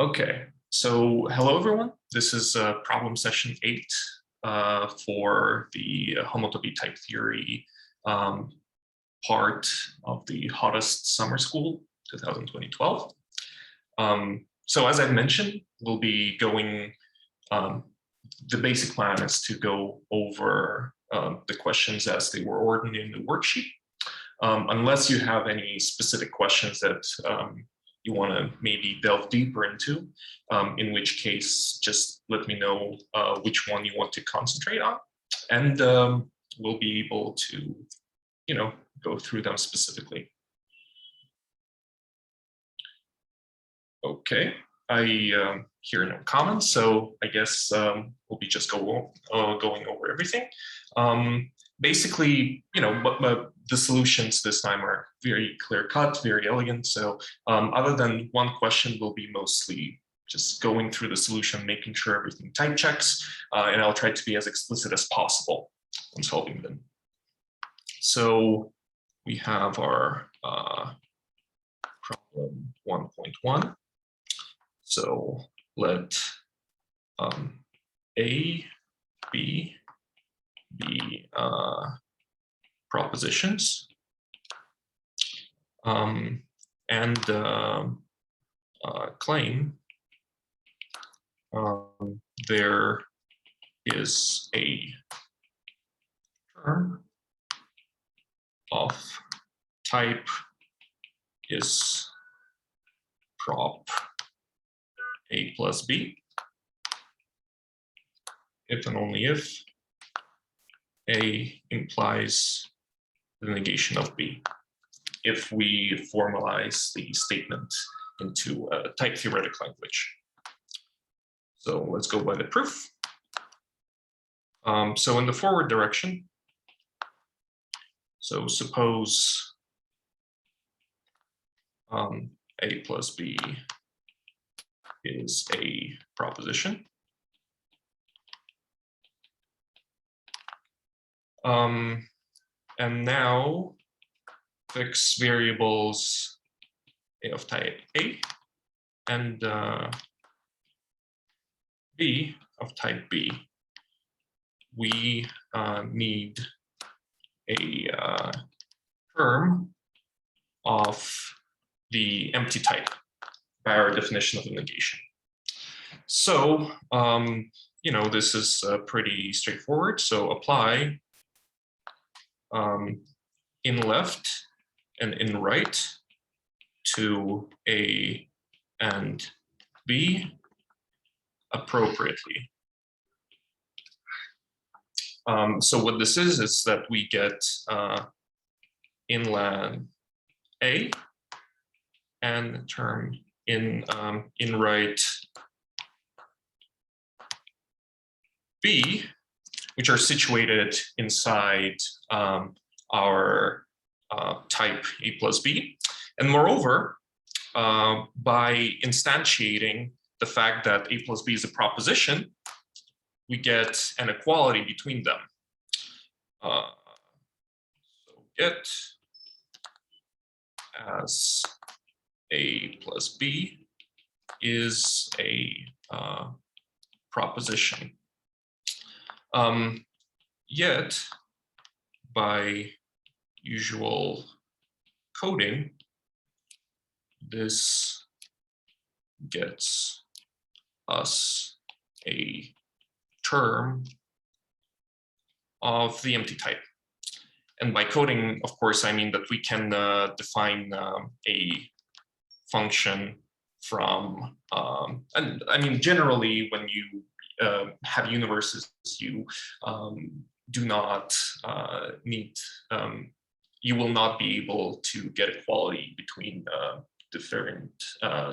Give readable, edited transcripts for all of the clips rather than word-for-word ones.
Okay, so hello everyone. This is problem session 8 for the homotopy type theory part of the HoTTEST Summer School 2012. So as I mentioned, we'll be going, the basic plan is to go over the questions as they were ordered in the worksheet. Unless you have any specific questions that you want to maybe delve deeper into, in which case just let me know which one you want to concentrate on, and we'll be able to, go through them specifically. Okay, I hear no comments, so I guess we'll be just going over everything. Basically, but the solutions this time are very clear-cut, very elegant. So other than one question, we'll be mostly just going through the solution, making sure everything type checks, and I'll try to be as explicit as possible when solving them. So we have our problem 1.1. So let A, B be propositions, and claim there is a term of type is prop A plus B if and only if A implies the negation of B, if we formalize the statement into a type theoretic language. So let's go by the proof. So in the forward direction, so suppose A plus B is a proposition. And now fix variables A of type A and B of type B. We need a term of the empty type by our definition of the negation. So, this is pretty straightforward. So apply in left and in right to A and B appropriately. So what this is that we get inland A and term in right B, which are situated inside our type A plus B. And moreover, by instantiating the fact that A plus B is a proposition, we get an equality between them. So get as A plus B is a proposition. Yet, by usual coding, this gets us a term of the empty type. And by coding, of course, I mean that we can define a function from, and I mean, generally, when you have universes, you do not need, you will not be able to get equality between different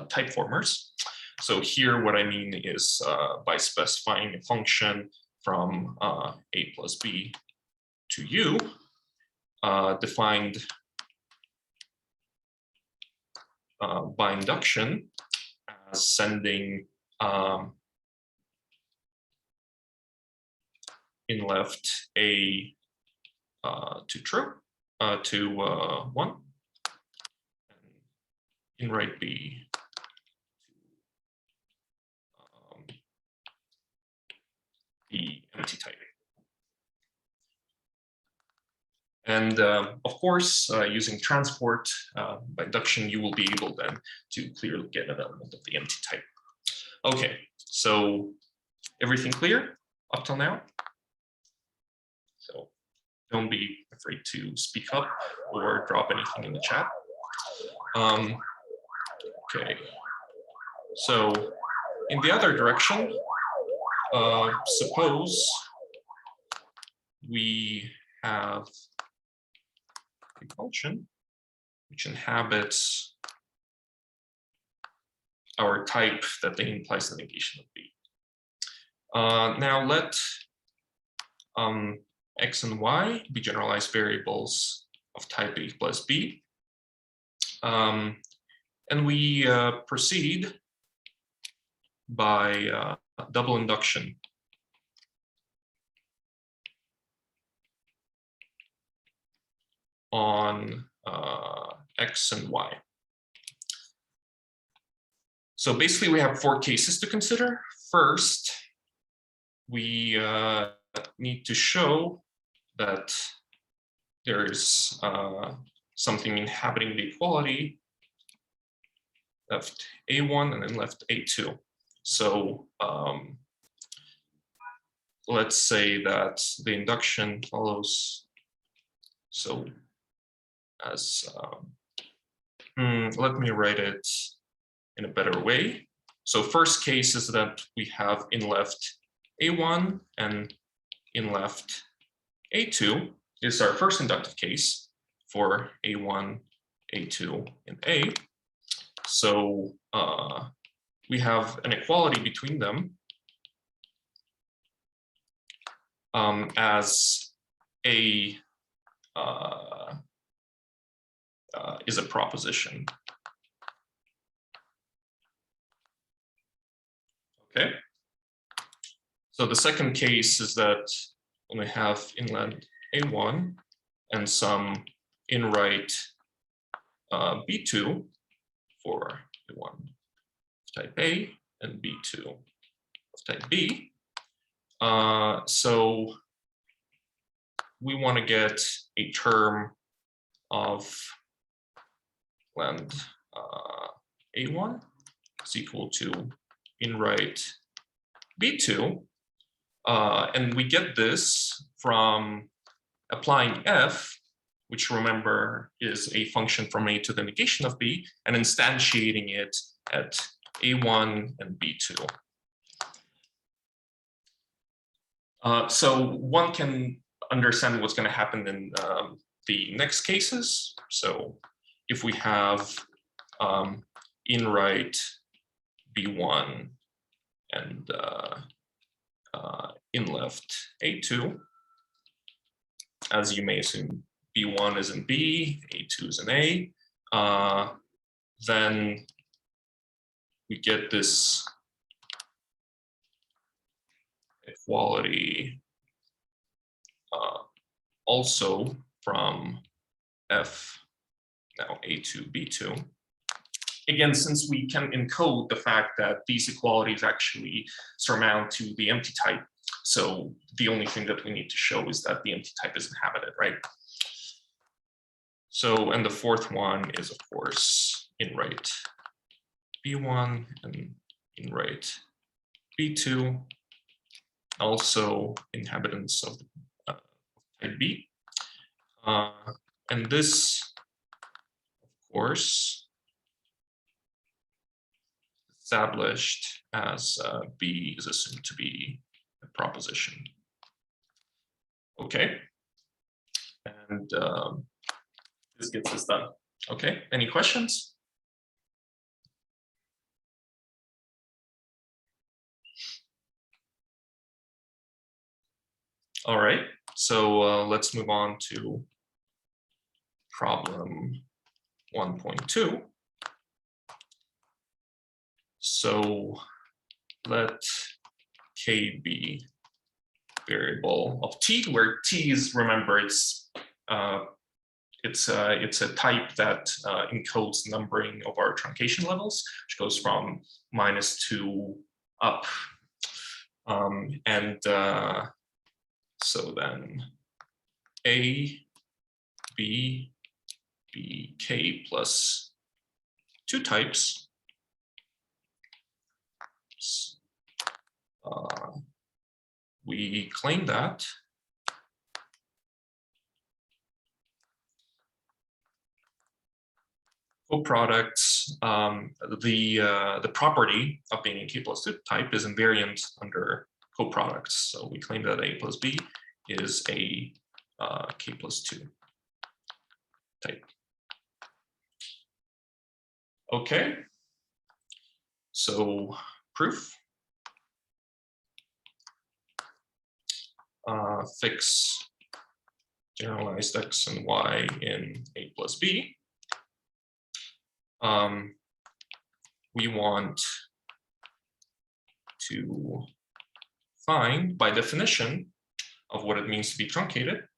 type formers. So here, what I mean is by specifying a function from A plus B to U, defined by induction as sending in left A to true, to 1, in right B the empty type. And of course, using transport by induction, you will be able then to clearly get an element of the empty type. Okay, so everything clear up till now? So don't be afraid to speak up or drop anything in the chat. Okay, so in the other direction, suppose we have a function which inhabits our type that A implies the negation of B. Now let x and y be generalized variables of type A plus B. And we proceed by double induction. On x and y. So basically we have 4 cases to consider. First, we need to show that there is something inhabiting the equality left A1 and then left A2. So let's say that the induction follows. So as let me write it in a better way. So first case is that we have in left A1 and in left A2. This is our first inductive case for A1, A2, and A. So we have an equality between them as A is a proposition. Okay. So the second case is that when we have inlet A1 and some in right B2 for A1 of type A and B2 of type B. So we want to get a term of lambda A1 is equal to in right B2. And we get this from applying f, which remember is a function from A to the negation of B, and instantiating it at A1 and B2. So one can understand what's going to happen in the next cases. So if we have in right B1 and in left A2, as you may assume, B1 is in B, A2 is in A, then we get this equality also from F, now A2, B2. Again, since we can encode the fact that these equalities actually surmount to the empty type, so the only thing that we need to show is that the empty type is inhabited, right? So, and the fourth one is, of course, in right B1 and in right B2, also inhabitants of type B. And this, of course, established as B is assumed to be a proposition. Okay, and this gets us done. Okay, any questions? All right, so let's move on to problem 1.2. So let K be variable of T, where T is, remember, it's a type that encodes numbering of our truncation levels, which goes from -2 up. So then A, B, B, K plus 2 types. We claim that coproducts, the property of being a K plus 2 type is invariant under coproducts. So we claim that A plus B is a K plus 2 type. Okay, so proof. Fix generalized X and Y in A plus B. We want to find, by definition of what it means to be truncated,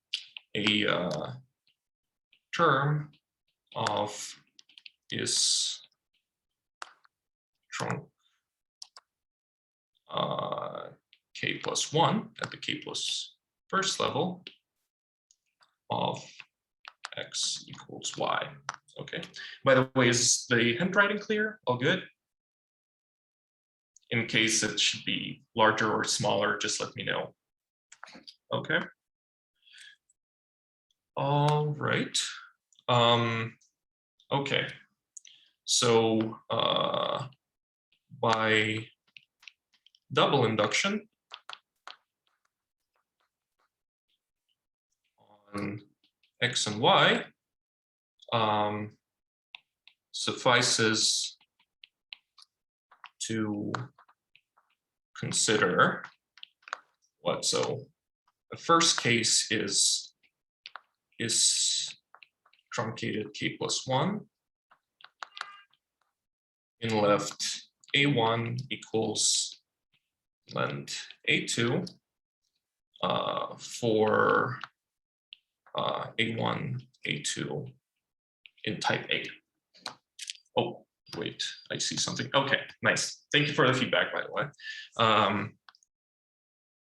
a term of is trunc K plus 1 at the K plus first level of X equals Y. Okay. By the way, is the handwriting clear? All good? In case it should be larger or smaller, just let me know. Okay. All right. Okay. So by double induction on X and Y, suffices to consider what? So the first case is truncated K plus 1 in left A1 equals length A2 for A1, A2 in type A. Oh, wait, I see something. Okay, nice. Thank you for the feedback, by the way.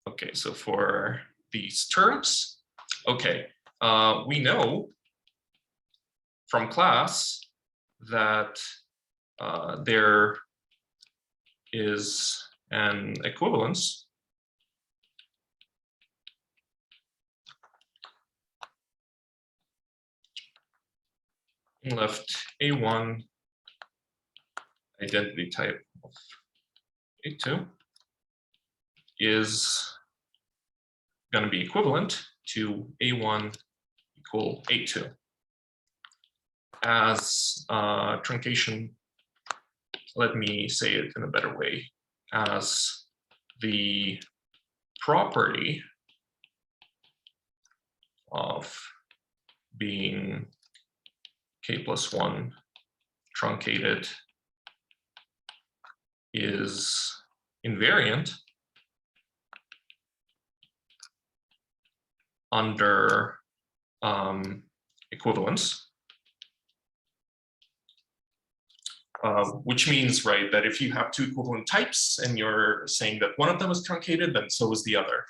Okay, so for these terms, okay, we know from class that there is an equivalence in left A1 identity type of A2 is going to be equivalent to A1 equal A2. As truncation, let me say it in a better way, as the property of being K plus 1 truncated is invariant under equivalence, which means, right, that if you have two equivalent types and you're saying that one of them is truncated, then so is the other.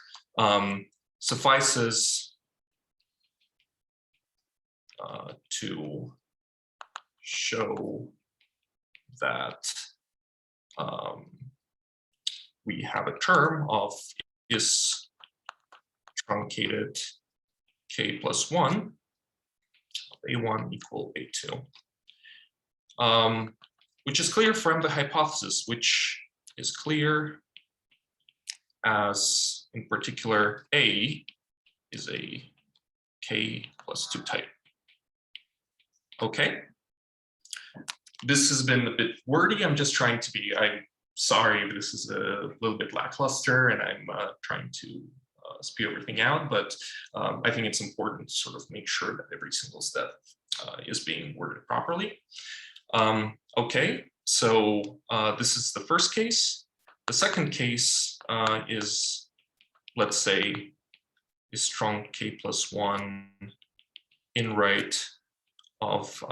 Suffices to show that we have a term of is truncated K plus 1, A1 equal A2, which is clear from the hypothesis, which is clear as, in particular, A is a K plus 2 type. Okay. This has been a bit wordy. I'm just trying to be, I'm sorry, this is a little bit lackluster and I'm trying to spew everything out, but I think it's important to sort of make sure that every single step is being worded properly. Okay, so this is the first case. The second case is, let's say, is trunc K plus 1 in right of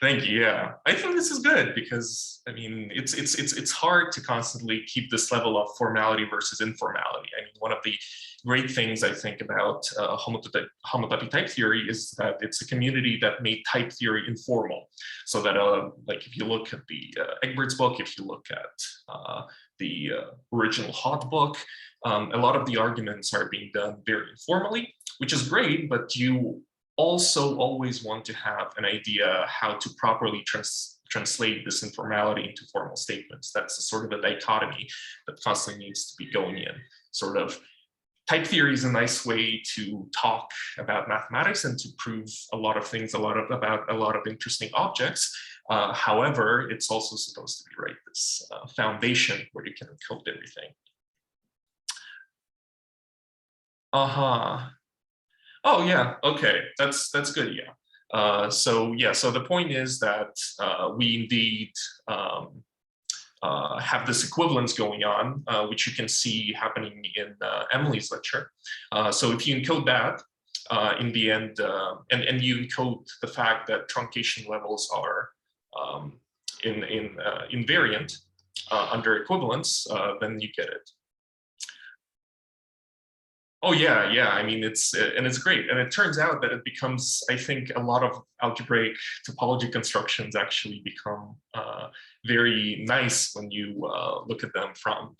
Thank you. Yeah, I think this is good because I mean it's hard to constantly keep this level of formality versus informality. I mean, one of the great things I think about homotopy type theory is that it's a community that made type theory informal. So that like if you look at the Egbert's book, if you look at the original HoTT book, a lot of the arguments are being done very informally, which is great, but you also always want to have an idea how to properly translate this informality into formal statements. That's a sort of a dichotomy that constantly needs to be going in. Sort of type theory is a nice way to talk about mathematics and to prove a lot of things, about a lot of interesting objects. However, it's also supposed to be this foundation where you can encode everything. Oh yeah, okay, that's good. Yeah. So the point is that we indeed have this equivalence going on, which you can see happening in Emily's lecture. So if you encode that in the end, and you encode the fact that truncation levels are invariant under equivalence, then you get it. Oh yeah, yeah. I mean, it's great, and it turns out that it becomes, I think, a lot of algebraic topology constructions actually become very nice when you look at them from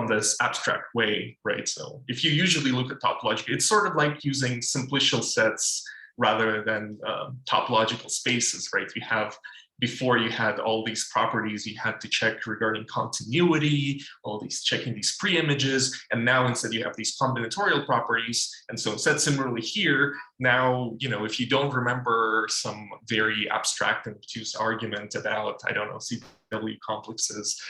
this abstract way, right? So if you usually look at topology, it's sort of like using simplicial sets rather than topological spaces, right? Before you had all these properties you had to check regarding continuity, checking these pre-images, and now instead you have these combinatorial properties. And so instead, similarly here, now, if you don't remember some very abstract and obtuse argument about, I don't know, CW complexes,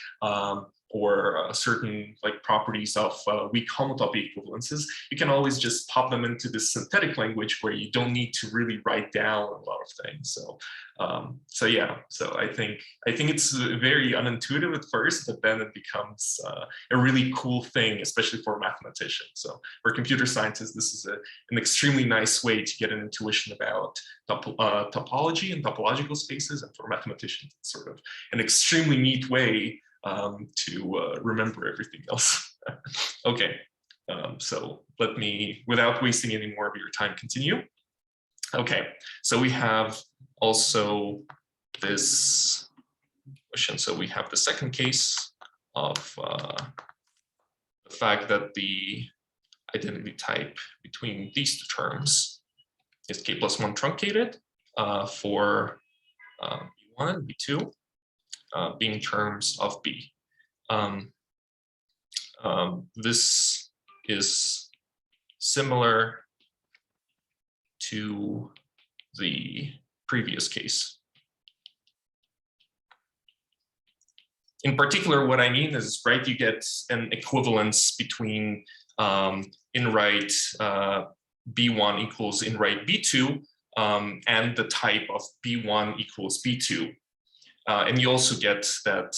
or certain properties of weak homotopy equivalences, you can always just pop them into this synthetic language where you don't need to really write down a lot of things. So yeah, so I think it's very unintuitive at first, but then it becomes a really cool thing, especially for mathematicians. So for computer scientists, this is an extremely nice way to get an intuition about topology and topological spaces, and for mathematicians, it's sort of an extremely neat way to remember everything else. Okay, so let me, without wasting any more of your time, continue. Okay, so we have also this question. So we have the second case of the fact that the identity type between these two terms is k+1 truncated for B1 and B2. Being terms of B. This is similar to the previous case. In particular, what I mean is, right, you get an equivalence between in-write B1 equals in-write B2 and the type of B1 equals B2. And you also get that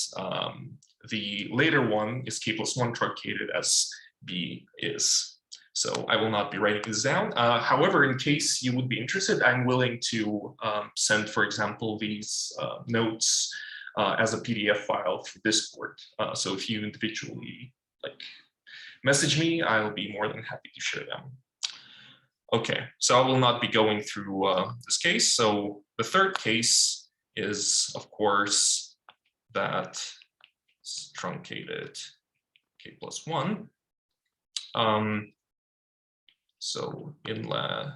the later one is k+1 truncated as B is. So I will not be writing this down. However, in case you would be interested, I'm willing to send, for example, these notes as a PDF file through Discord. So if you individually message me, I'll be more than happy to share them. Okay, so I will not be going through this case. So the third case is, of course, that truncated k+1. So inlet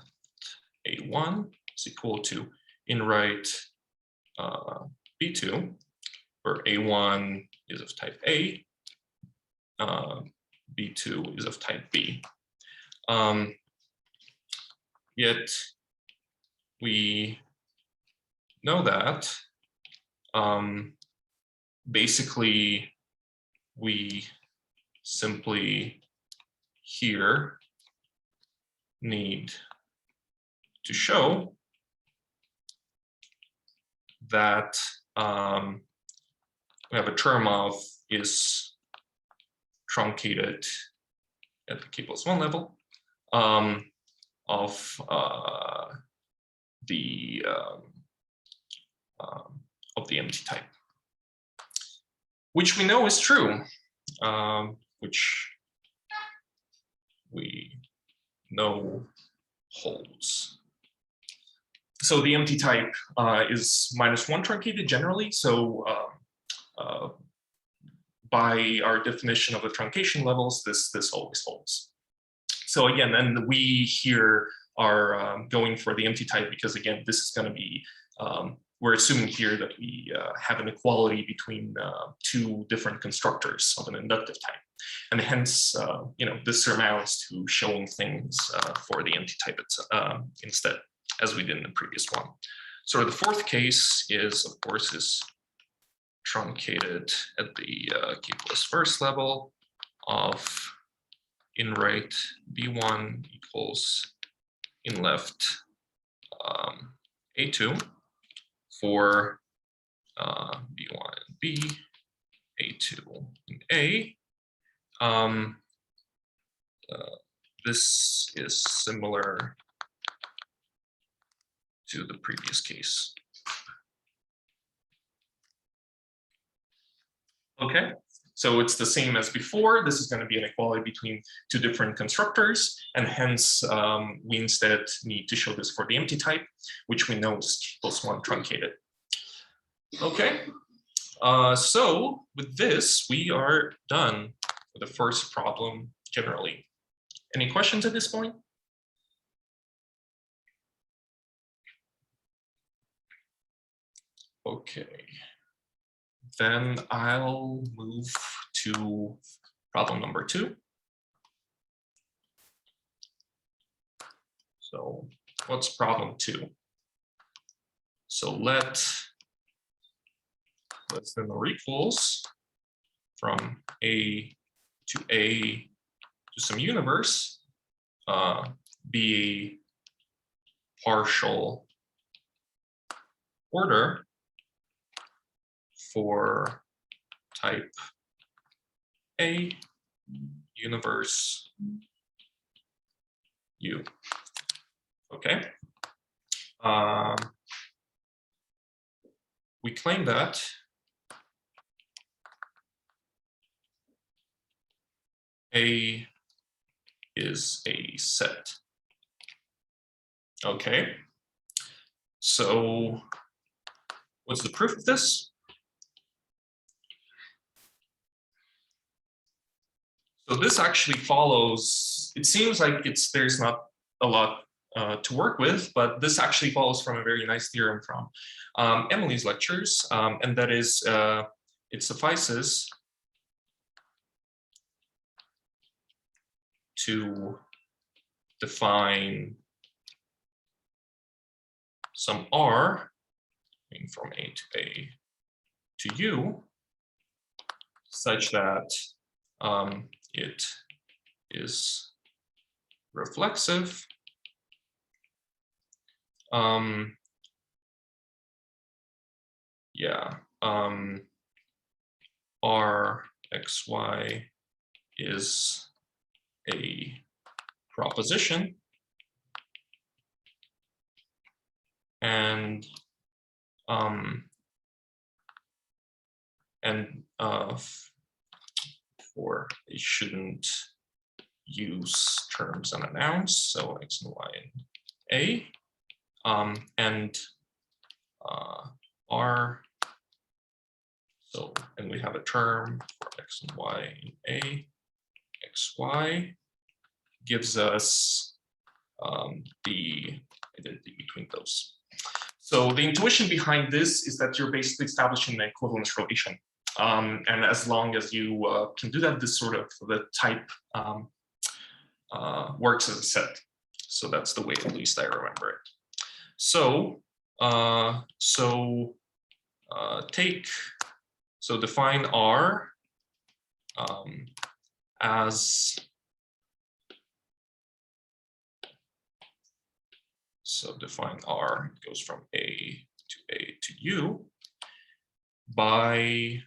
A1 is equal to in-write B2, where A1 is of type A, B2 is of type B. Yet we know that basically we simply here need to show that we have a term of is truncated at the k+1 level of the of the empty type, which we know is true, which we know holds. So the empty type is -1 truncated generally. So by our definition of the truncation levels, this always holds. So again, and we here are going for the empty type because again, this is going to be, we're assuming here that we have an equality between two different constructors of an inductive type. And hence, this surmounts to showing things for the empty type instead, as we did in the previous one. So the fourth case is, of course, is truncated at the k plus first level of in right B1 equals in left A2 for B1 and B, A2 and A. This is similar to the previous case. Okay, so it's the same as before. This is going to be an equality between two different constructors, and hence we instead need to show this for the empty type, which we know is k plus 1 truncated. Okay, so with this, we are done with the first problem generally. Any questions at this point? Okay, then I'll move to problem number 2. So what's problem 2? So let's then or equals from A to some universe be a partial order for type A universe U. Okay. We claim that A is a set. Okay. So what's the proof of this? So this actually follows, it seems like there's not a lot to work with, but this actually follows from a very nice theorem from Emily's lectures, and that is it suffices to define some R from A to U such that it is reflexive R xy is a proposition, and for they shouldn't use terms and announs, so x and y and a, and R. So, and we have a term for x and y in A. XY gives us the identity between those. So the intuition behind this is that you're basically establishing an equivalence relation. And as long as you can do that, this sort of the type works as a set. So that's the way at least I remember it. So define R as, so define R goes from A to U by,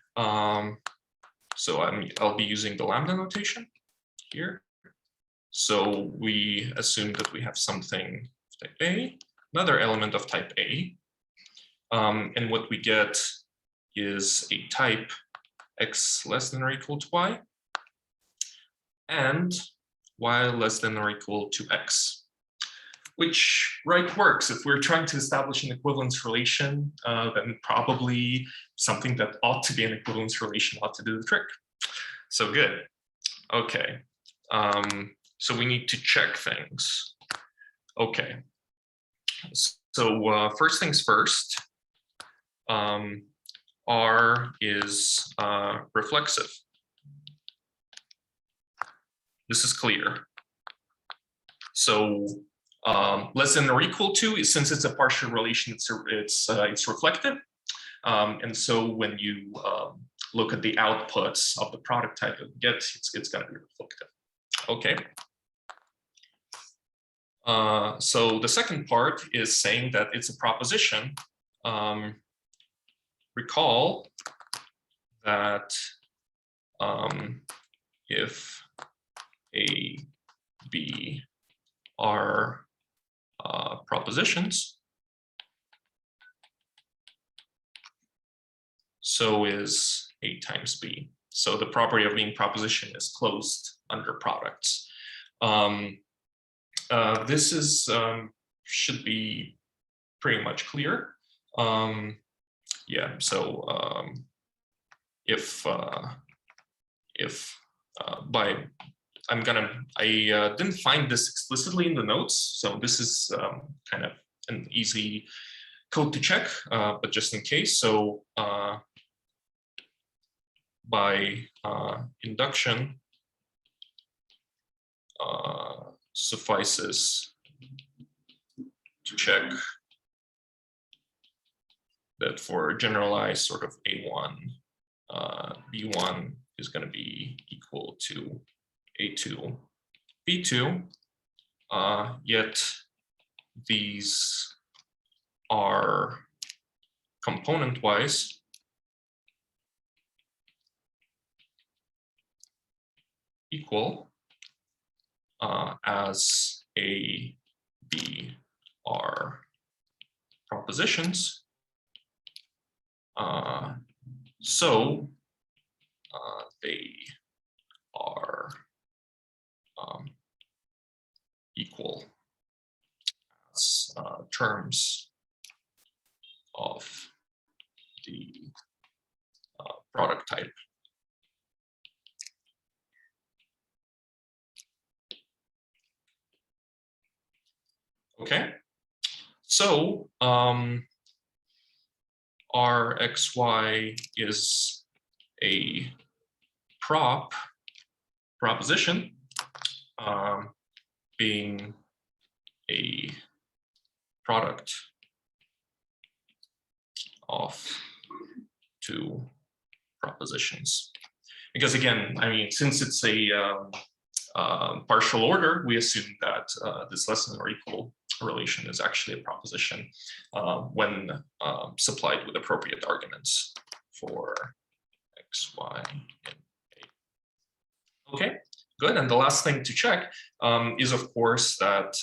so I'll be using the lambda notation here. So we assume that we have something of type A, another element of type A, And what we get is a type x less than or equal to y and y less than or equal to x, which works. If we're trying to establish an equivalence relation, then probably something that ought to be an equivalence relation ought to do the trick. So good. Okay. So we need to check things. Okay. So first things first, R is reflexive. This is clear. So less than or equal to, since it's a partial relation, it's reflective. And so when you look at the outputs of the product type it gets, it's going to be reflective. Okay. So the second part is saying that it's a proposition. Recall that if A, B are propositions, so is A times B. So the property of being proposition is closed under products. This is should be pretty much clear. Yeah. So if I didn't find this explicitly in the notes, so this is kind of an easy code to check, but just in case. So by induction suffices to check that for generalized sort of A1, B1 is going to be equal to A2, B2, yet these are component-wise equal as A, B are propositions. So they are equal as terms of the product type. Okay, so Rxy is a proposition, being a product of two propositions. Because again, I mean, since it's a partial order, we assume that this less than or equal relation is actually a proposition when supplied with appropriate arguments for x, y, and a. Okay, good. And the last thing to check is, of course, that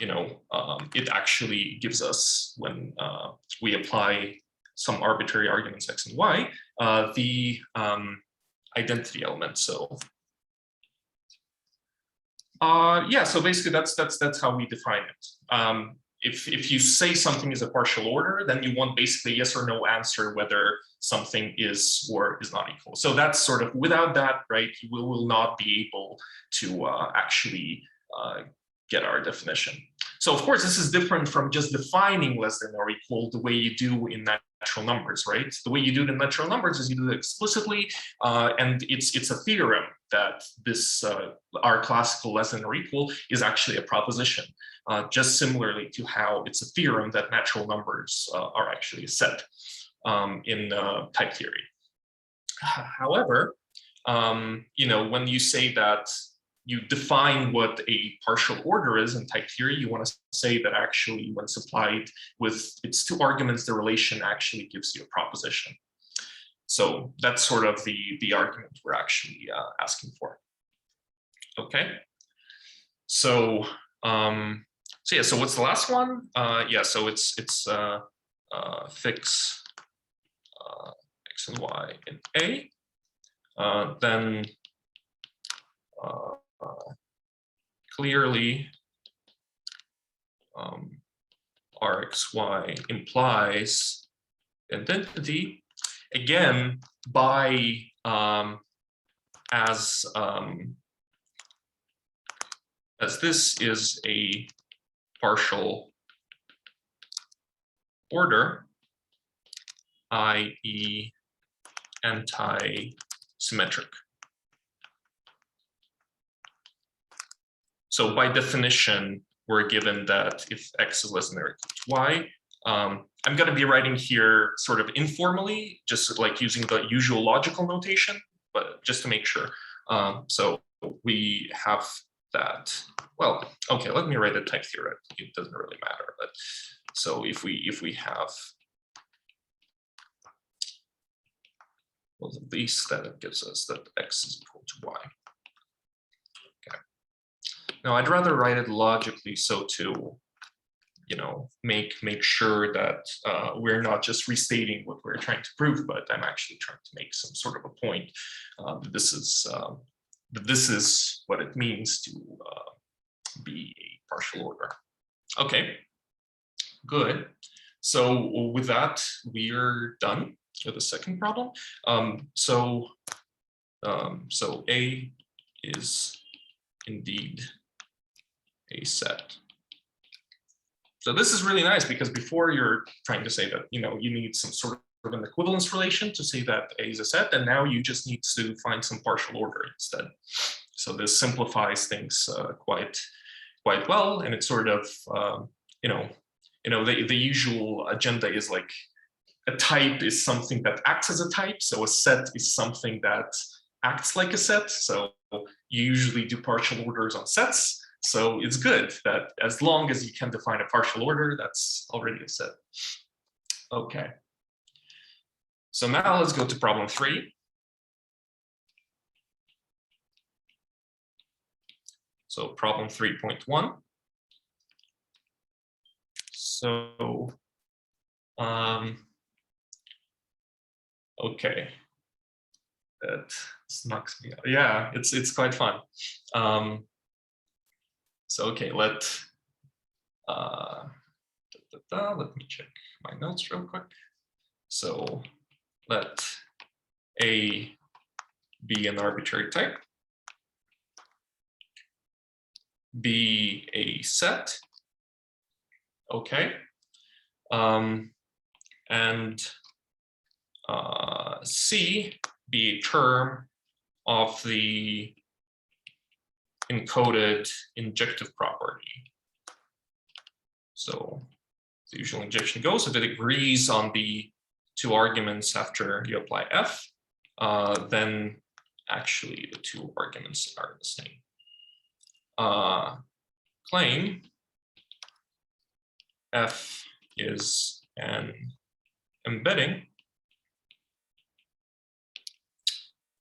it actually gives us, when we apply some arbitrary arguments x and y, the identity element. So yeah, so basically that's how we define it. If you say something is a partial order, then you want basically yes or no answer whether something is or is not equal. So that's sort of, without that, right, you will not be able to actually get our definition. So of course, this is different from just defining less than or equal the way you do in natural numbers, right? The way you do it in natural numbers is you do it explicitly, and it's a theorem that this our classical less than or equal is actually a proposition, just similarly to how it's a theorem that natural numbers are actually a set in type theory. However, when you say that you define what a partial order is in type theory, you want to say that actually when supplied with its two arguments, the relation actually gives you a proposition. So that's sort of the argument we're actually asking for. Okay. So yeah. So what's the last one? Yeah. So it's fix x and y in A, then clearly Rxy implies identity, again, by as this is a partial order, i.e. anti-symmetric. So by definition, we're given that if x is less than or equal to y, I'm going to be writing here sort of informally, just like using the usual logical notation, but just to make sure. So we have that. Well, okay, let me write a type theoretically. It doesn't really matter. But so if we have both of these, then it gives us that x is equal to y. Okay. Now I'd rather write it logically, so to make sure that we're not just restating what we're trying to prove, but I'm actually trying to make some sort of a point. This is what it means to be a partial order. Okay, good. So with that, we are done with the second problem. So A is indeed a set. So this is really nice because before you're trying to say that you need some sort of an equivalence relation to say that A is a set, and now you just need to find some partial order instead. So this simplifies things quite well, and it's sort of the usual agenda is like a type is something that acts as a type, so a set is something that acts like a set. So you usually do partial orders on sets. So it's good that as long as you can define a partial order, that's already a set. Okay. So now let's go to problem 3. So problem 3.1. So, okay. That knocks me out. Yeah, it's quite fun. So okay, let me check my notes real quick. So let A be an arbitrary type, be a set, okay, and C be a term of the encoded injective property. So the usual injection goes, if it agrees on the two arguments after you apply F, then actually the two arguments are the same. Claim F is an embedding,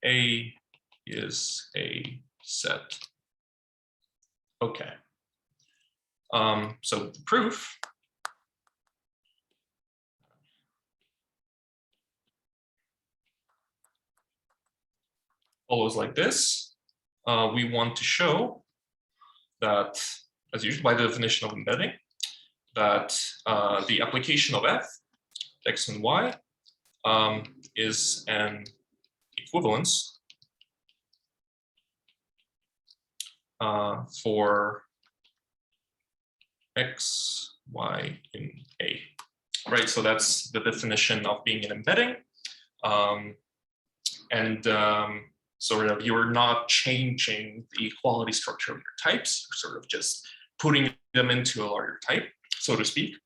A is a set. Okay. So the proof follows like this. We want to show that, as usual, by the definition of embedding, that the application of F, X and Y, is an equivalence for X, Y in A, right? So that's the definition of being an embedding. Sort of you're not changing the equality structure of your types, you're sort of just putting them into a larger type, so to speak.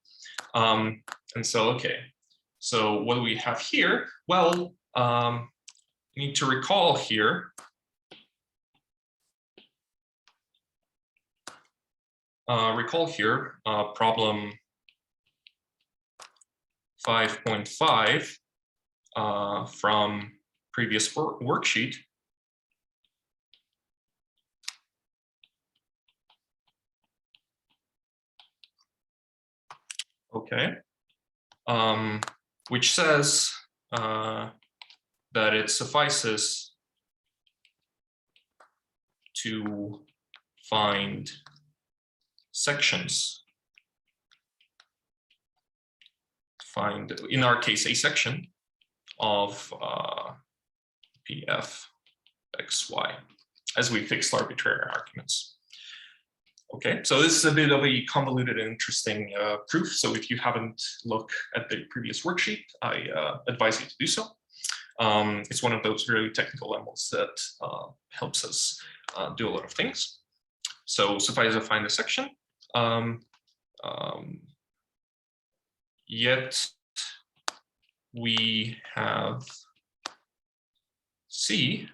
And so, okay, so what do we have here? Well, you need to recall here problem 5.5 from previous worksheet. Okay. which says that it suffices to find sections, find, in our case, a section of Pf xy as we fixed arbitrary arguments. Okay, so this is a bit of a convoluted and interesting proof. So if you haven't looked at the previous worksheet, I advise you to do so. It's one of those really technical lemmas that helps us do a lot of things. So suffice to find a section. Yet we have C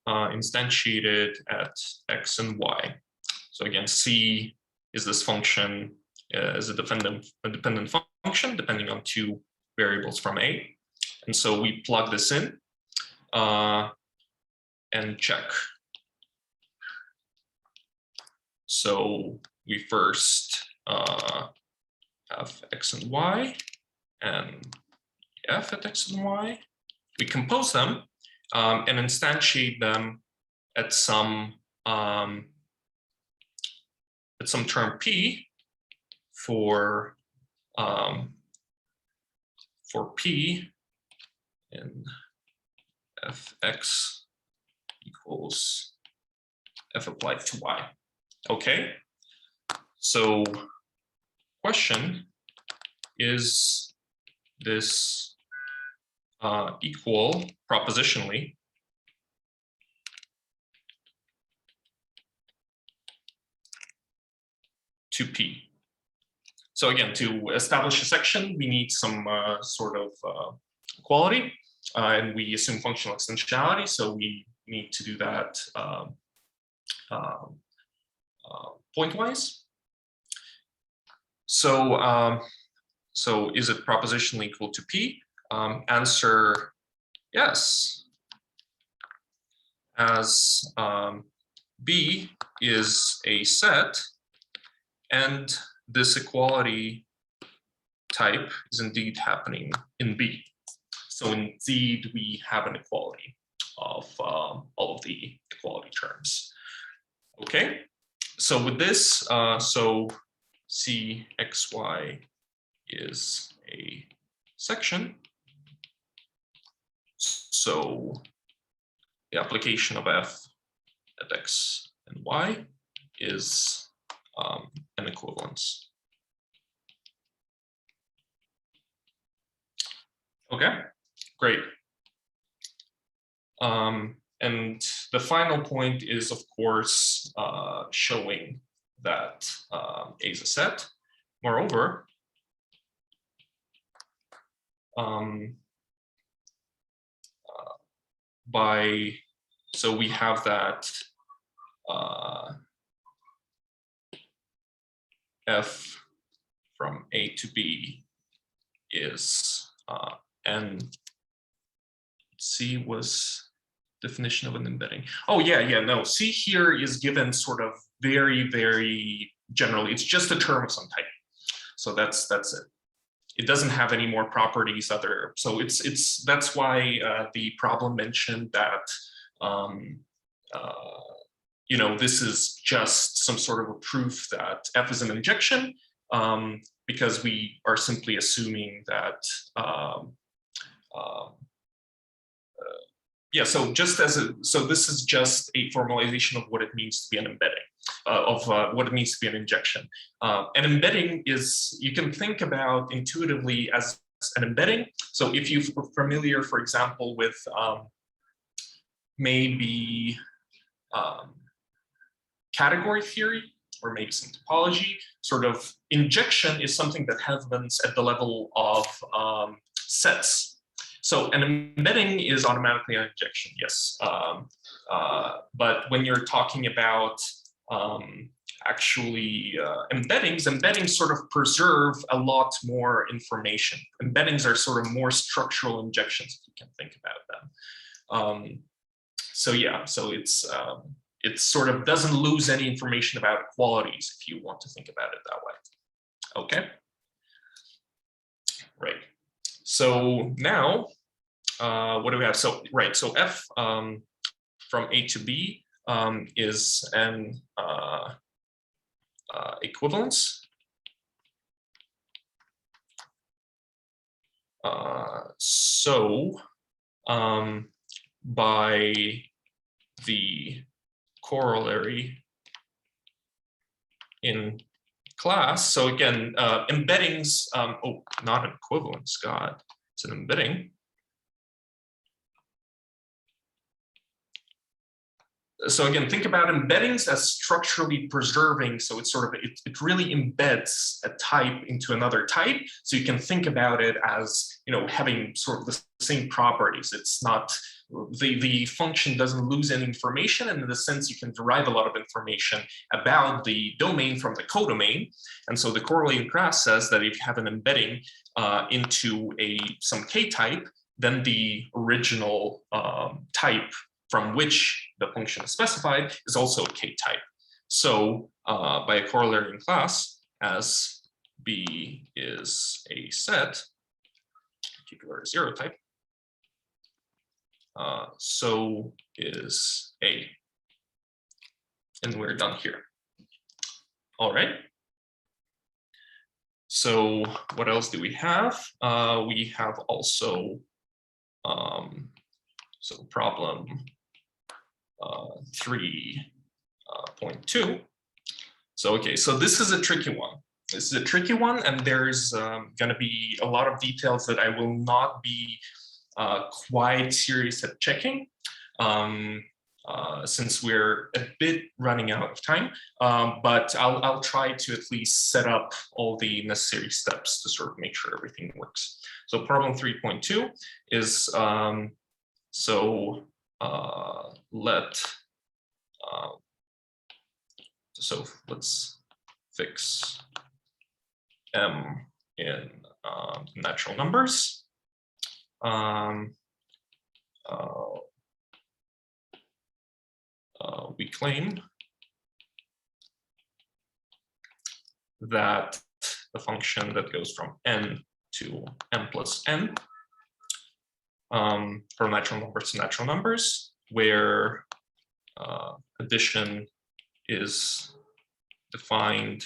instantiated at x and y. So again, C is this function as a dependent function depending on two variables from A. And so we plug this in and check. So we first have x and y and f at x and y. We compose them and instantiate them at some term p for p in fx equals f applied to y. Okay, so question, is this equal propositionally to P? So again, to establish a section, we need some sort of equality, and we assume functional extensionality. So we need to do that pointwise. So, so is it propositionally equal to P? Answer, yes. As B is a set, and this equality type is indeed happening in B. So indeed, we have an equality of all of the equality terms. Okay, so with this, so Cxy is a section. So the application of f at x and y is an equivalence. Okay, great. And the final point is, of course, showing that A is a set. Moreover, so we have that f from A to B is n. C was definition of an embedding. Oh yeah, no. C here is given sort of very, very generally. It's just a term of some type. So that's it. It doesn't have any more properties other. So that's why the problem mentioned that you know, this is just some sort of a proof that f is an injection, because we are simply assuming that yeah, so just as so this is just a formalization of what it means to be an embedding, of what it means to be an injection. An embedding is, you can think about intuitively as an embedding. So if you're familiar, for example, with maybe category theory or maybe some topology, sort of injection is something that happens at the level of sets. So an embedding is automatically an injection, yes. But when you're talking about actually embeddings sort of preserve a lot more information. Embeddings are sort of more structural injections, if you can think about them. So yeah, so it sort of doesn't lose any information about equalities, if you want to think about it that way. Okay. So now, what do we have? So right, so f from A to B is an equivalence. So by the corollary in class, so again, embeddings, oh, not an equivalence, God, it's an embedding. So again, think about embeddings as structurally preserving. So it's sort of, it really embeds a type into another type. So you can think about it as, having sort of the same properties. It's not, the function doesn't lose any information. And in the sense, you can derive a lot of information about the domain from the codomain. And so the correlating class says that if you have an embedding into some K type, then the original type from which the function is specified is also a K type. So by a corollary in class, as B is a set, particular 0 type, so is A. And we're done here. All right. So what else do we have? We have also, so problem 3.2. So, okay, so this is a tricky one. This is a tricky one, and there's going to be a lot of details that I will not be quite serious at checking, since we're a bit running out of time. But I'll try to at least set up all the necessary steps to sort of make sure everything works. So problem 3.2 is, so let's fix M in natural numbers. We claim that the function that goes from n to m plus n, from natural numbers to natural numbers, where addition is defined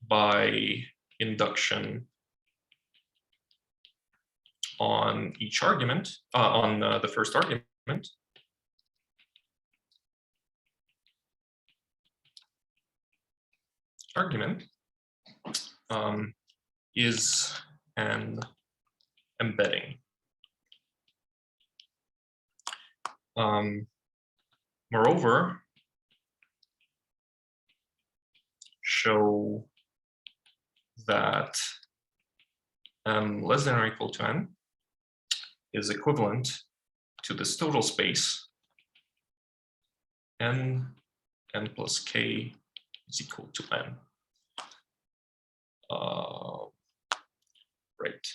by induction on each argument, on the first argument. Is an embedding. Moreover, show that m less than or equal to n is equivalent to this total space n plus k is equal to n. Right.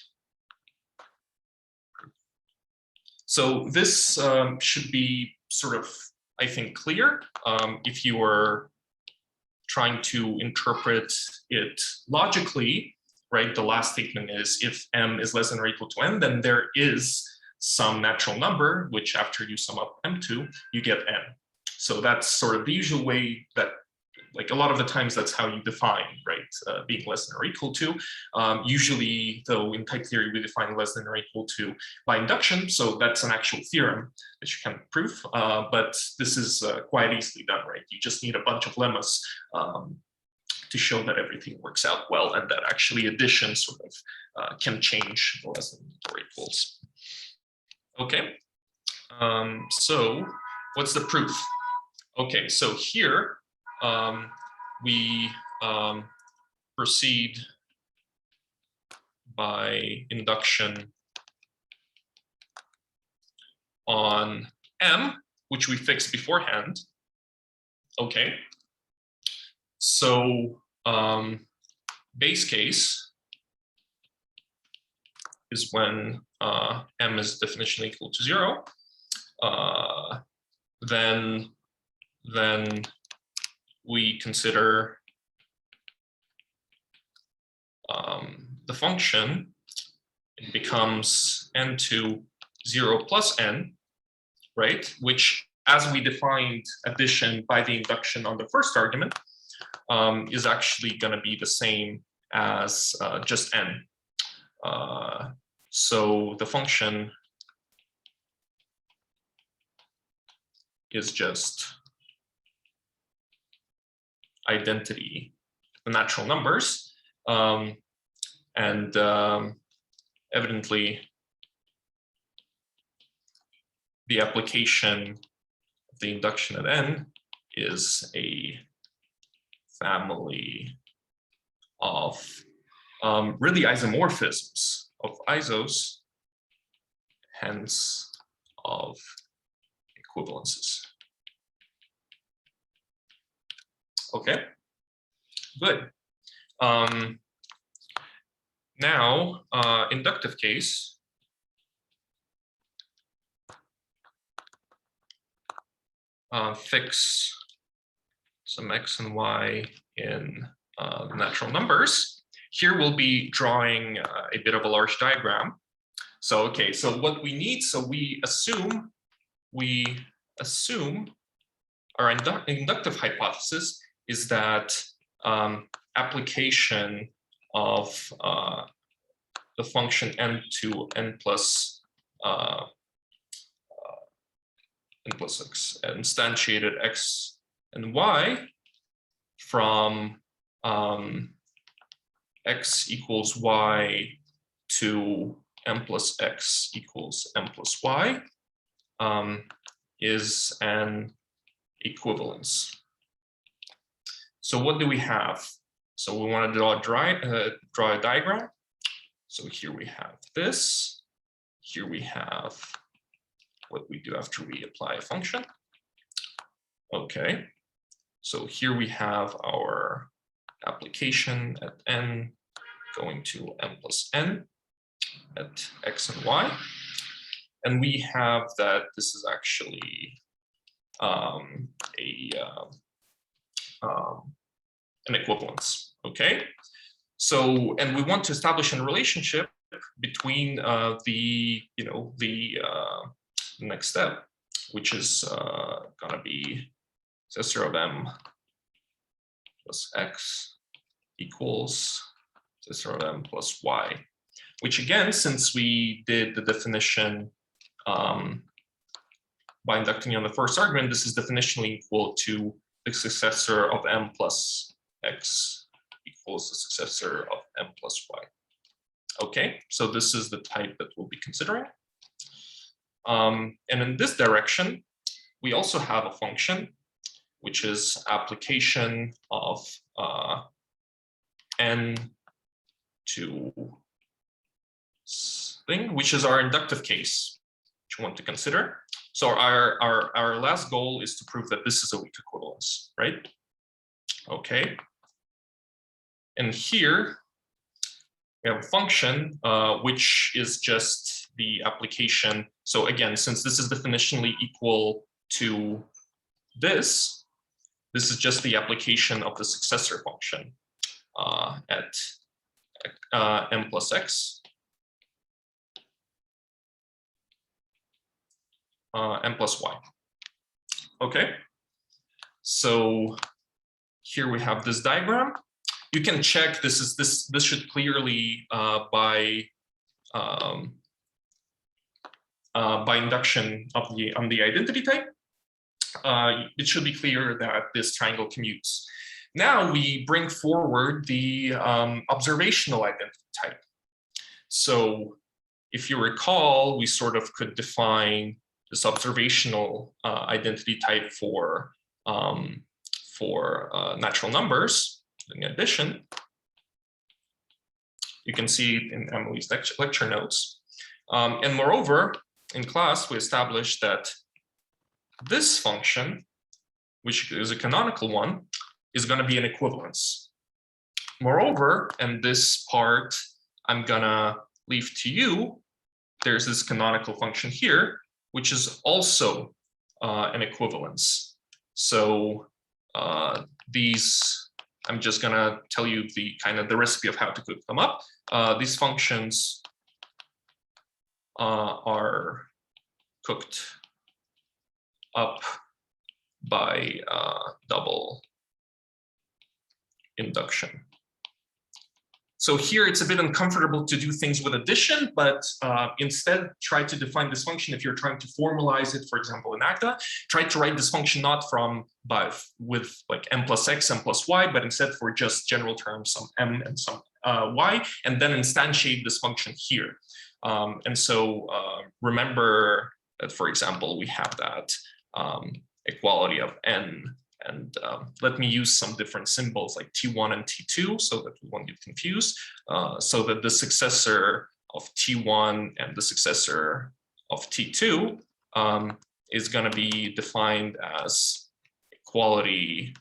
So this should be sort of, I think, clear. If you are trying to interpret it logically, right, the last statement is if m is less than or equal to n, then there is some natural number, which after you sum up m to, you get n. So that's sort of the usual way that, like a lot of the times, that's how you define, right, being less than or equal to. Usually, though, in type theory, we define less than or equal to by induction. So that's an actual theorem that you can prove. But this is quite easily done, right? You just need a bunch of lemmas to show that everything works out well and that actually addition sort of can change the less than or equals. Okay. So what's the proof? Okay, so here, we proceed by induction on M, which we fixed beforehand. Okay. So base case is when M is definitionally equal to 0. Then we consider the function it becomes n to 0 plus n, right? Which, as we defined addition by the induction on the first argument, is actually going to be the same as just n. So the function is just identity, the natural numbers, and evidently the application of the induction at n is a family of really isomorphisms of isos, hence of equivalences. Okay, good. Now, inductive case. Fix some x and y in the natural numbers. Here we'll be drawing a bit of a large diagram. So, okay, so what we need, so we assume our inductive hypothesis is that application of the function n to n plus x, instantiated x and y from x equals y to m plus x equals m plus y is an equivalence. So what do we have? So we want to draw a diagram. So here we have this. Here we have what we do after we apply a function. Okay, so here we have our application at n going to m plus n at x and y. And we have that this is actually an equivalence, okay? So, and we want to establish a relationship between the next step, which is gonna be successor of m plus x equals successor of m plus y, which again, since we did the definition by inducting on the first argument, this is definitionally equal to the successor of m plus x equals the successor of m plus y. Okay, so this is the type that we'll be considering. And in this direction, we also have a function, which is application of n to thing, which is our inductive case, which we want to consider. So our last goal is to prove that this is a weak equivalence, right? Okay. And here we have a function which is just the application. So again, since this is definitionally equal to this is just the application of the successor function at m plus x, m plus y. Okay, so here we have this diagram. You can check this should clearly by induction of on the identity type. It should be clear that this triangle commutes. Now we bring forward the observational identity type. So if you recall, we sort of could define this observational identity type for natural numbers in addition. You can see it in Emily's lecture notes. And moreover, in class, we established that this function, which is a canonical one, is going to be an equivalence. Moreover, and this part I'm going to leave to you, there's this canonical function here, which is also an equivalence. So these, I'm just going to tell you the kind of the recipe of how to cook them up. These functions are cooked up by double induction. So here it's a bit uncomfortable to do things with addition, but instead try to define this function. If you're trying to formalize it, for example, in ACTA, try to write this function not with like m plus x, m plus y, but instead for just general terms, some m and some y, and then instantiate this function here. And so remember that, for example, we have that equality of n. And let me use some different symbols like T1 and T2 so that we won't get confused, so that the successor of T1 and the successor of T2 is going to be defined as equality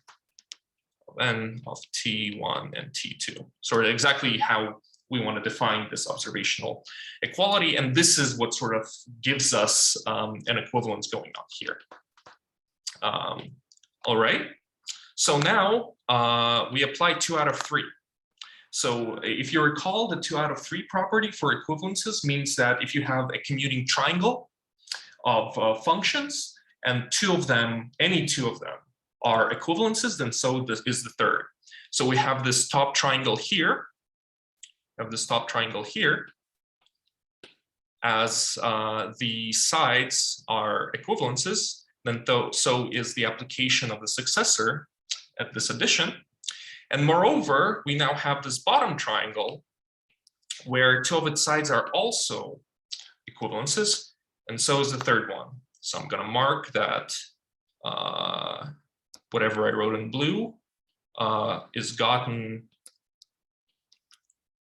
of n of T1 and T2. So exactly how we want to define this observational equality. And this is what sort of gives us an equivalence going on here. All right, so now we apply 2 out of 3. So if you recall, the 2 out of 3 property for equivalences means that if you have a commuting triangle of functions and 2 of them, any 2 of them are equivalences, then so this is the third. So we have this top triangle here, as the sides are equivalences. Then so is the application of the successor at this addition. And moreover, we now have this bottom triangle where 2 of its sides are also equivalences, and so is the third one. So I'm going to mark that whatever I wrote in blue is gotten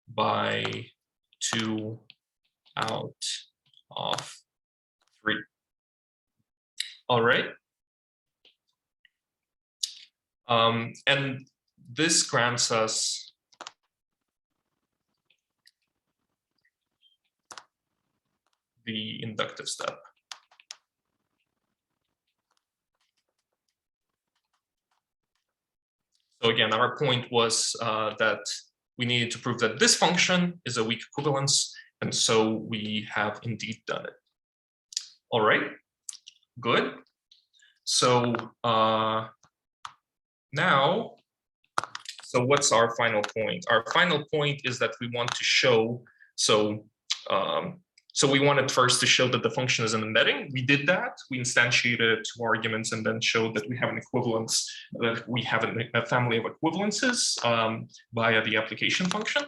by 2 out of 3. All right. And this grants us the inductive step. So again, our point was that we needed to prove that this function is a weak equivalence, and so we have indeed done it. All right. Good. So now, so what's our final point? Our final point is that we want to show, so we wanted first to show that the function is an embedding. We did that. We instantiated 2 arguments and then showed that we have an equivalence, that we have a family of equivalences via the application function.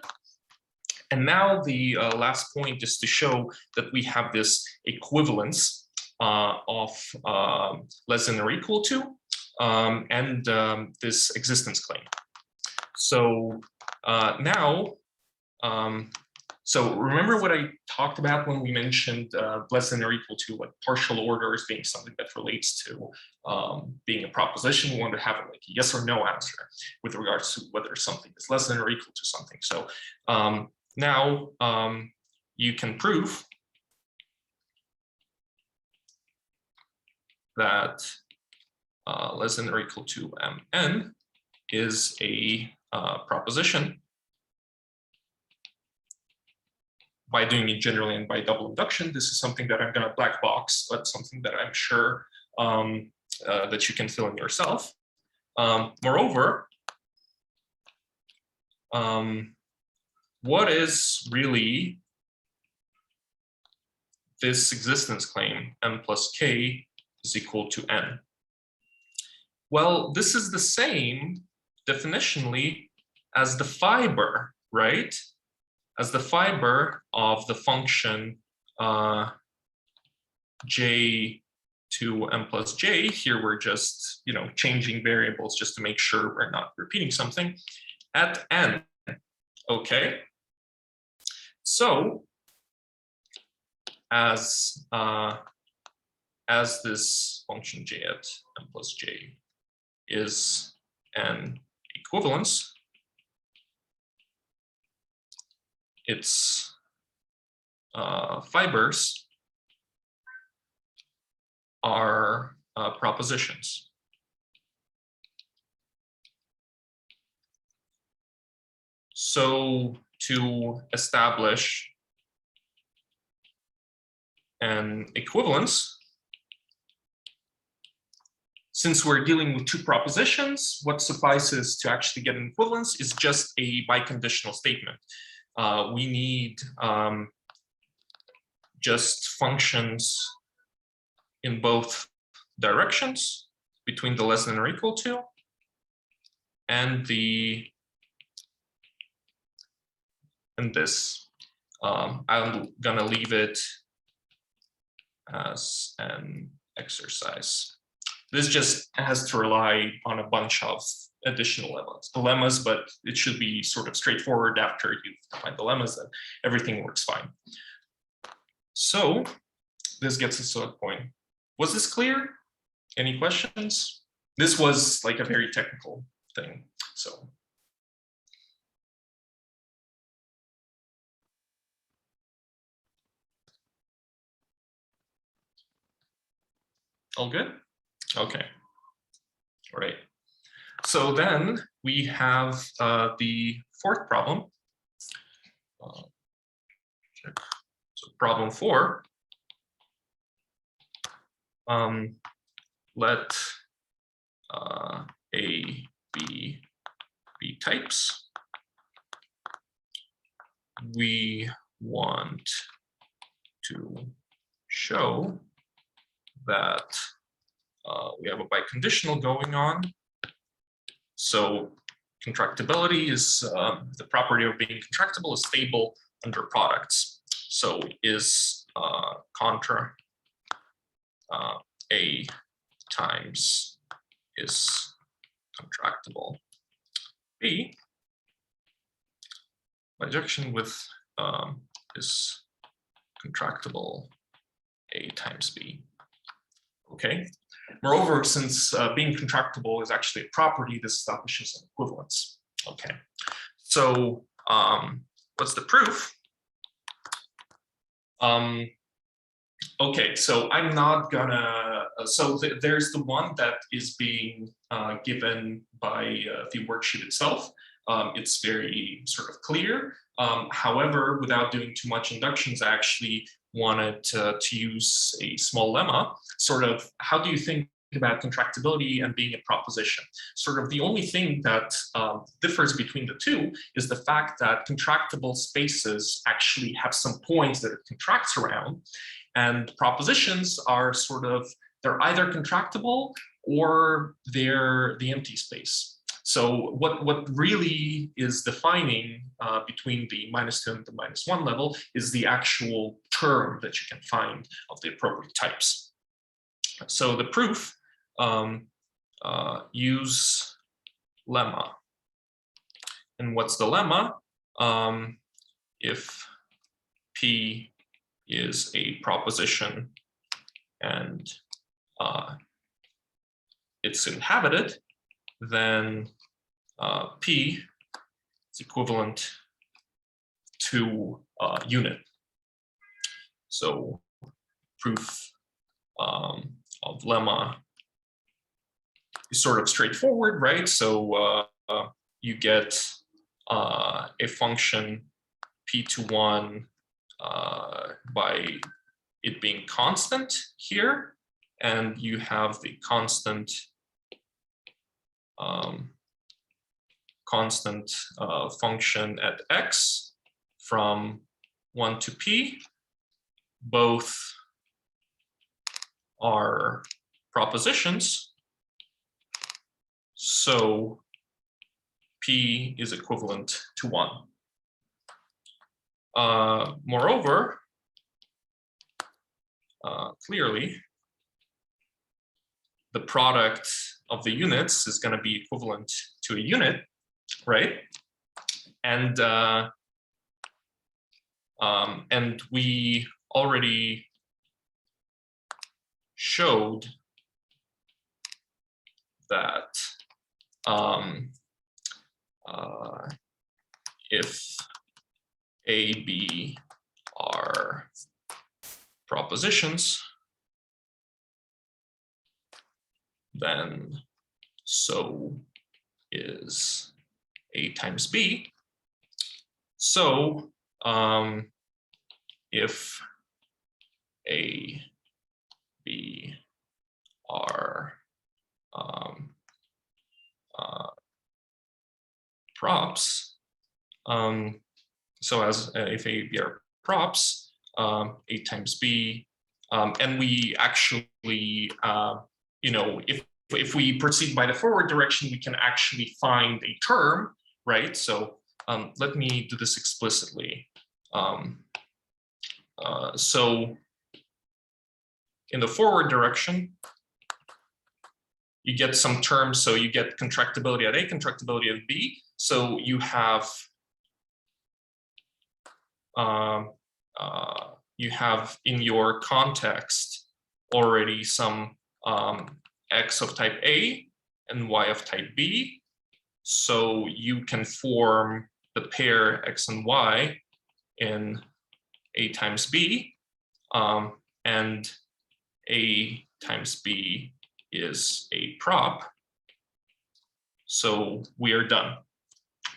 And now the last point is to show that we have this equivalence of less than or equal to, and this existence claim. So now, so remember what I talked about when we mentioned less than or equal to, like partial orders being something that relates to being a proposition. We want to have like a yes or no answer with regards to whether something is less than or equal to something. So now you can prove that less than or equal to mn is a proposition by doing it generally and by double induction. This is something that I'm going to black box, but something that I'm sure that you can fill in yourself. Moreover, what is really this existence claim, m plus k is equal to n? Well, this is the same definitionally as the fiber, right? As the fiber of the function j to m plus j. Here we're just, changing variables just to make sure we're not repeating something at n. Okay. So as this function j at m plus j is an equivalence, its fibers are propositions. So to establish And equivalence, since we're dealing with two propositions, what suffices to actually get an equivalence is just a biconditional statement. We need just functions in both directions between the less than or equal to and this. I'm gonna leave it as an exercise. This just has to rely on a bunch of additional dilemmas, but it should be sort of straightforward after you've defined dilemmas, that everything works fine. So this gets us to a point. Was this clear? Any questions? This was like a very technical thing, so. All good? Okay, all right. So then we have the fourth problem. So problem 4. Let A, B be types. We want to show that we have a biconditional going on. So contractibility is the property of being contractible is stable under products. So is contra A times is contractible B bijection with is contractible A times B. Okay. Moreover, since being contractible is actually a property, this establishes an equivalence. Okay. So what's the proof? Okay, so I'm not gonna, there's the one that is being given by the worksheet itself. It's very sort of clear. However, without doing too much inductions, I actually wanted to use a small lemma. Sort of, how do you think about contractibility and being a proposition? Sort of the only thing that differs between the two is the fact that contractible spaces actually have some points that it contracts around, and propositions are sort of, they're either contractible or they're the empty space. So what really is defining between the -2 and the -1 level is the actual term that you can find of the appropriate types. So the proof, use lemma. And what's the lemma? If P is a proposition and it's inhabited, then P is equivalent to unit. So proof of lemma is sort of straightforward, right? So you get a function P(1) by it being constant here, and you have the constant function at x from 1 to p. Both are propositions, so p is equivalent to 1. Moreover, clearly, the product of the units is going to be equivalent to a unit, right? And we already showed that if A, B are propositions, then so is A times B. So if A, B are props. So as if A, B are props, A times B, and we actually, you know, if we proceed by the forward direction, we can actually find a term, right? So let me do this explicitly. So in the forward direction, you get some terms. So you get contractibility at A, contractibility at B. So you have in your context already some X of type A and Y of type B. So you can form the pair X and Y in A times B, and A times B is a prop. So we are done.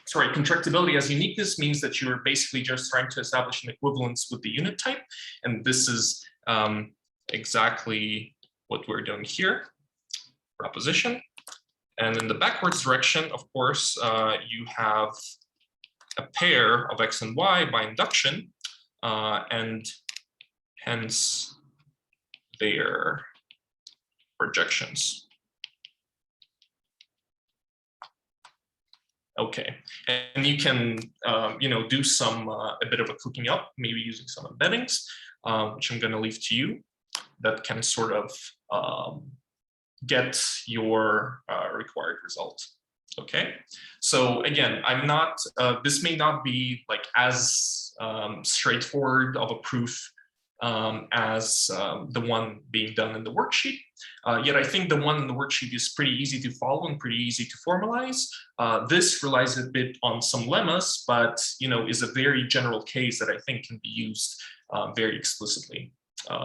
Sorry, contractibility as uniqueness means that you're basically just trying to establish an equivalence with the unit type. And this is exactly what we're doing here, proposition. And in the backwards direction, of course, you have a pair of X and Y by induction, and hence their projections. Okay, and you can, you know, do some a bit of a cooking up, maybe using some embeddings, which I'm going to leave to you, that can sort of get your required result. Okay, so again, I'm not. This may not be like as straightforward of a proof as the one being done in the worksheet. Yet I think the one in the worksheet is pretty easy to follow and pretty easy to formalize. This relies a bit on some lemmas, but you know, is a very general case that I think can be used very explicitly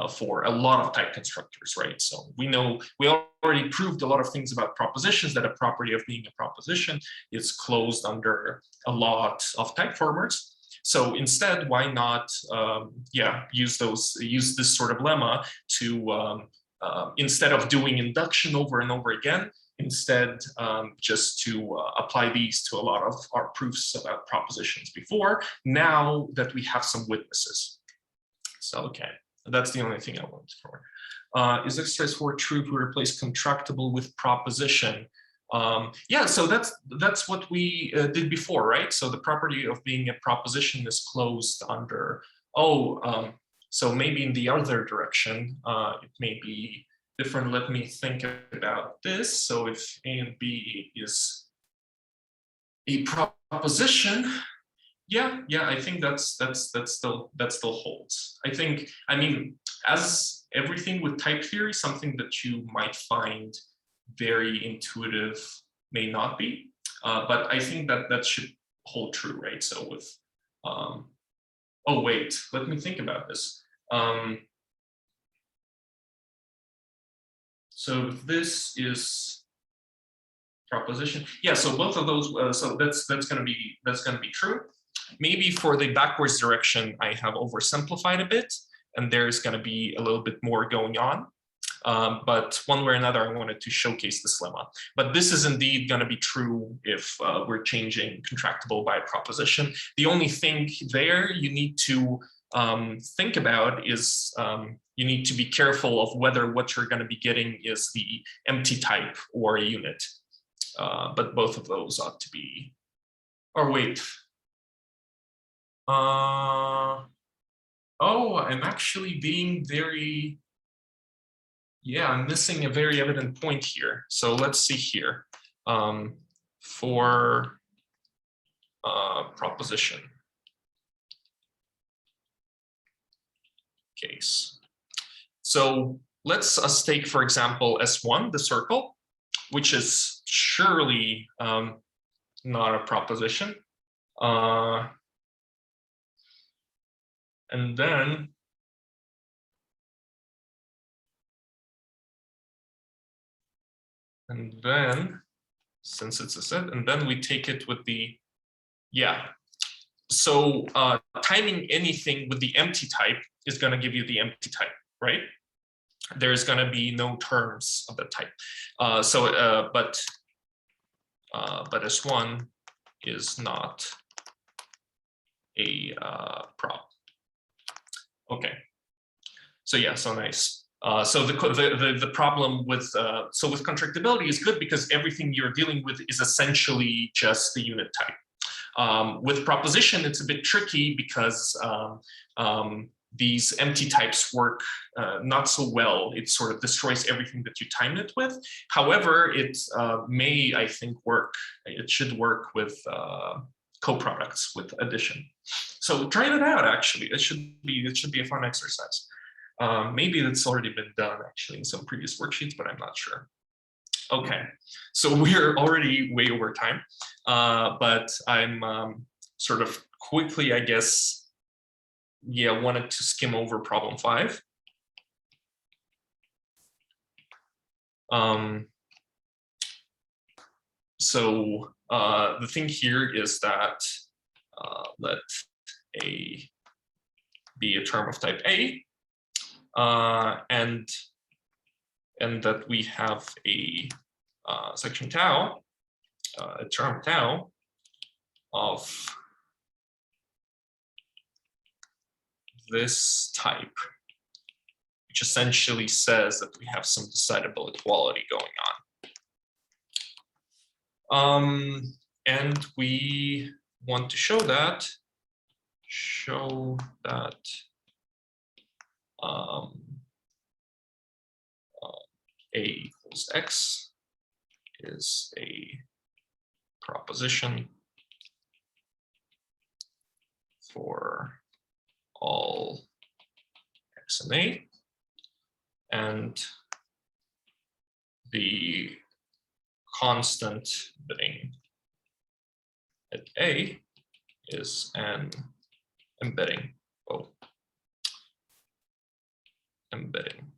for a lot of type constructors, right? So we know, we already proved a lot of things about propositions, that a property of being a proposition is closed under a lot of type formers. So instead, why not, use this sort of lemma to, instead of doing induction over and over again, instead just to apply these to a lot of our proofs about propositions before, now that we have some witnesses. So, okay, that's the only thing I wanted for. Is exercise 4 true if we replace contractible with proposition? Yeah, so that's what we did before, right? So the property of being a proposition is closed under, so maybe in the other direction, it may be different. Let me think about this. So if A and B is a proposition, yeah, I think that still holds. I mean, as everything with type theory, something that you might find very intuitive may not be, but I think that should hold true, right? So with, oh wait, let me think about this. So this is proposition, yeah. So both of those, so that's going to be true. Maybe for the backwards direction, I have oversimplified a bit, and there's going to be a little bit more going on. But one way or another, I wanted to showcase this lemma. But this is indeed going to be true if we're changing contractible by proposition. The only thing there you need to think about is you need to be careful of whether what you're going to be getting is the empty type or a unit. But both of those ought to be, or wait. Oh, I'm actually being very, yeah, I'm missing a very evident point here. So let's see here. For proposition case. So let's take, for example, S1, the circle, which is surely not a proposition. And then, since it's a set, and then we take it with the, yeah. So timing anything with the empty type is going to give you the empty type. right? There's going to be no terms of that type. But S1 is not a prop. Okay. So yeah, so nice. So the problem with with contractibility is good because everything you're dealing with is essentially just the unit type. With proposition, it's a bit tricky because these empty types work not so well. It sort of destroys everything that you time it with. However, it may, I think, work. It should work with coproducts with addition. So try it out. Actually, it should be a fun exercise. Maybe that's already been done actually in some previous worksheets, but I'm not sure. Okay, so we're already way over time, but I'm sort of quickly, I guess, yeah, wanted to skim over problem 5. So the thing here is that let A be a term of type A, and that we have a section tau, a term tau of this type, which essentially says that we have some decidable equality going on. And we want to show that A equals X is a proposition for all X and A, and the constant embedding at A is an embedding. Oh, embedding.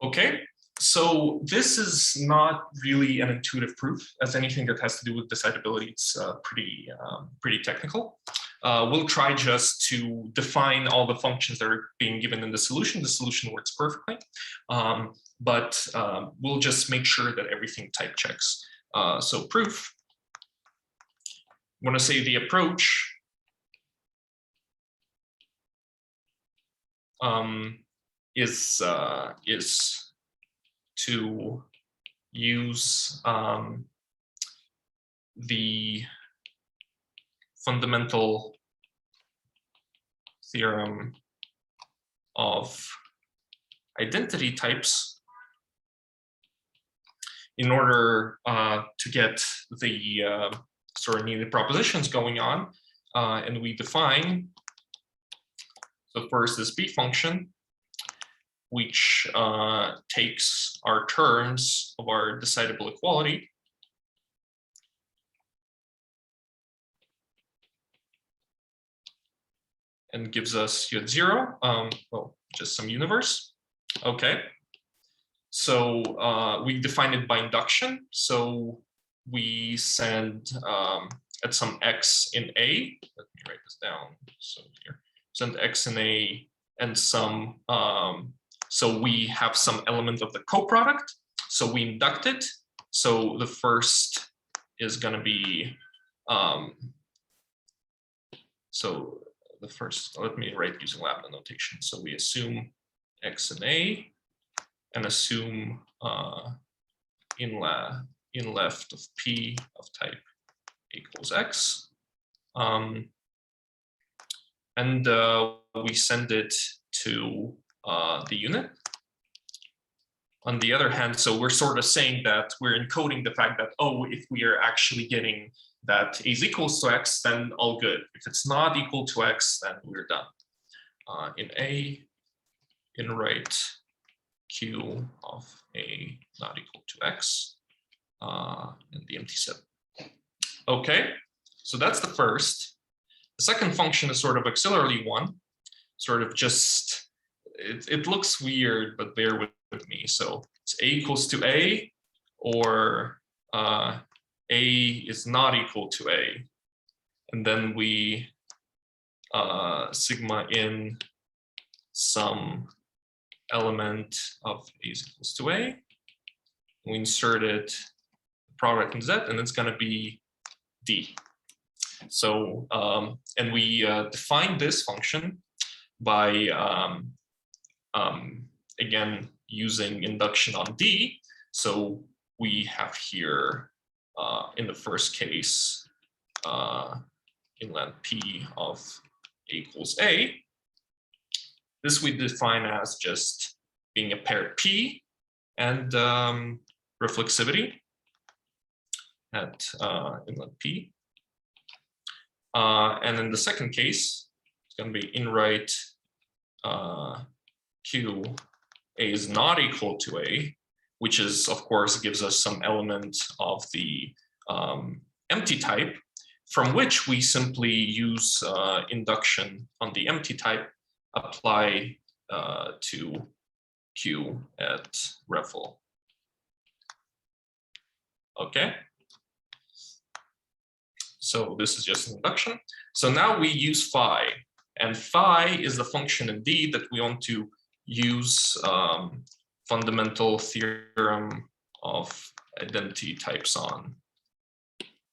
Okay, so this is not really an intuitive proof, as anything that has to do with decidability. It's pretty technical. We'll try just to define all the functions that are being given in the solution. The solution works perfectly, but we'll just make sure that everything type checks. So proof, I want to say the approach is to use the fundamental theorem of identity types in order to get the sort of needed propositions going on, and we define the first is B function, which takes our terms of our decidable equality and gives us U at 0, well, just some universe. Okay, so we define it by induction. So we send at some X in A, let me write this down. So here, send X in A and some, so we have some element of the coproduct. So we induct it. So the first is going to be, so the first, let me write using lambda notation. So we assume X in A and assume in left of P of type equals X. And we send it to the unit. On the other hand, so we're sort of saying that we're encoding the fact that, oh, if we are actually getting that A is equals to X, then all good. If it's not equal to X, then we're done. In A, in right Q of A not equal to X, and the empty set. Okay, so that's the first. The second function is sort of auxiliary one, sort of just, it looks weird, but bear with me. So it's A equals to A, or A is not equal to A. And then we sigma in some element of A is equals to A. We inserted the product in Z, and it's going to be D. So, and we define this function by, again, using induction on D. So we have here, in the first case, inland P of A equals A. This we define as just being a pair P and reflexivity at inlet P. And in the second case, it's going to be in right Q, A is not equal to A, which is, of course, gives us some element of the empty type, from which we simply use induction on the empty type, apply to Q at refl. Okay. So this is just an induction. So now we use phi, and phi is the function in D that we want to use fundamental theorem of identity types on.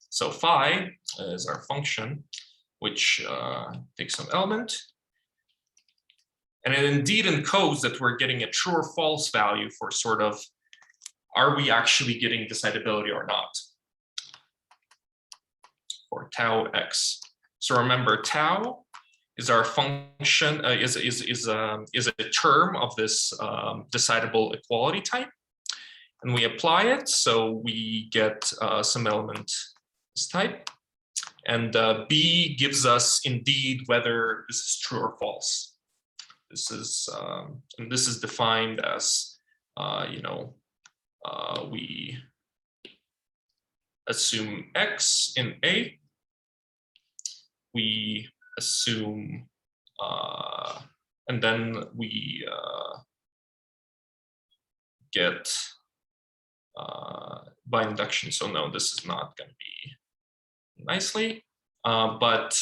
So phi is our function, which takes some element. And it indeed encodes that we're getting a true or false value for sort of, are we actually getting decidability or not? For tau x. So remember, tau is our function, is a term of this decidable equality type. And we apply it, so we get some element this type. And B gives us indeed whether this is true or false. This is and this is defined as we assume X in A. We assume and then we get by induction. So no, this is not going to be nicely, but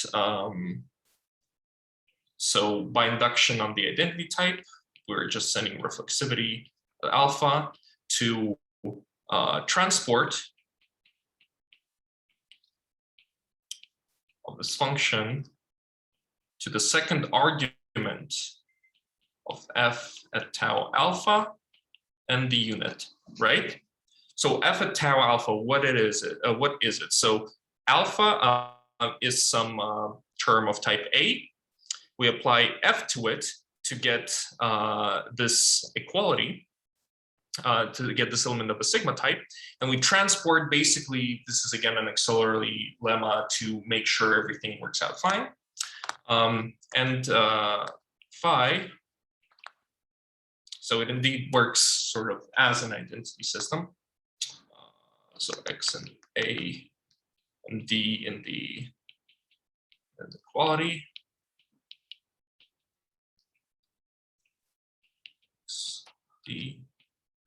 so by induction on the identity type, we're just sending reflexivity alpha to transport of this function to the second argument of f at tau alpha and the unit, right? So f at tau alpha, what is it? So alpha is some term of type A. We apply f to it to get this equality, to get this element of a sigma type, and we transport basically, this is again an auxiliary lemma to make sure everything works out fine. And phi, so it indeed works sort of as an identity system. So X and A and D in the quality. D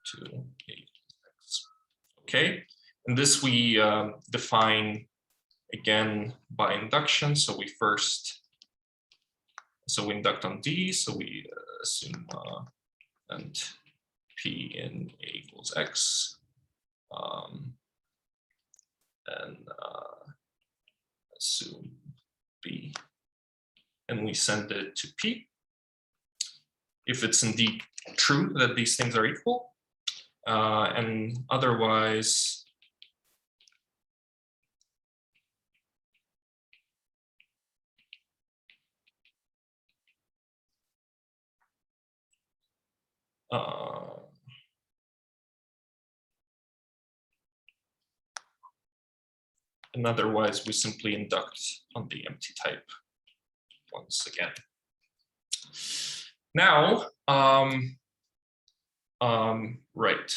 to X. Okay, and this we define again by induction. So we first, so we induct on D, so we assume and P in A equals X, and assume B, and we send it to P. If it's indeed true that these things are equal, and otherwise, we simply induct on the empty type once again. Now, right.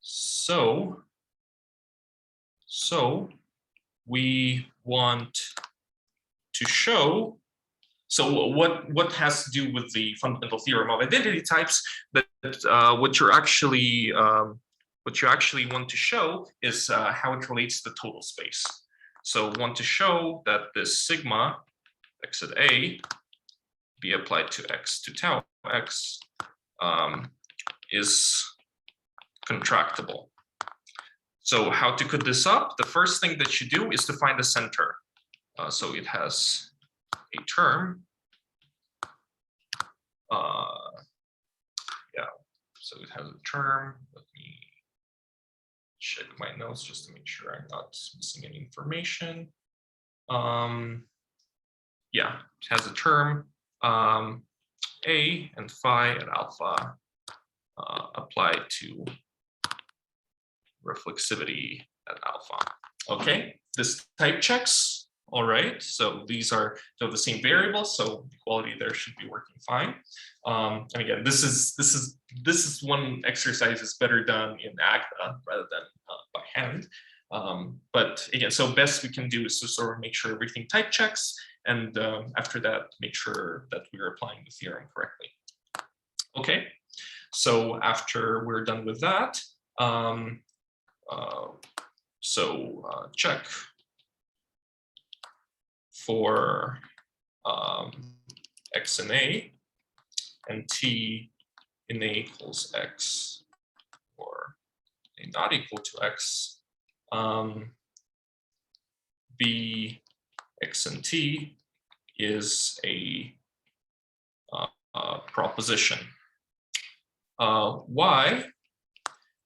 So we want to show. So what has to do with the fundamental theorem of identity types? That what you actually want to show is how it relates to the total space. So want to show that this sigma X at A be applied to x to tau x is contractible. So how to put this up? The first thing that you do is to find the center. So it has a term. Yeah, so it has a term. Let me check my notes just to make sure I'm not missing any information. Yeah, it has a term A and phi and alpha applied to reflexivity at alpha. Okay, this type checks. All right, so these are the same variables, so equality there should be working fine. And again, this is one exercise is better done in Agda rather than by hand. But again, so best we can do is to sort of make sure everything type checks, and after that, make sure that we're applying the theorem correctly. Okay, so after we're done with that, check for x in A and t in A equals x, or A not equal to x, B x and t is a proposition. Why?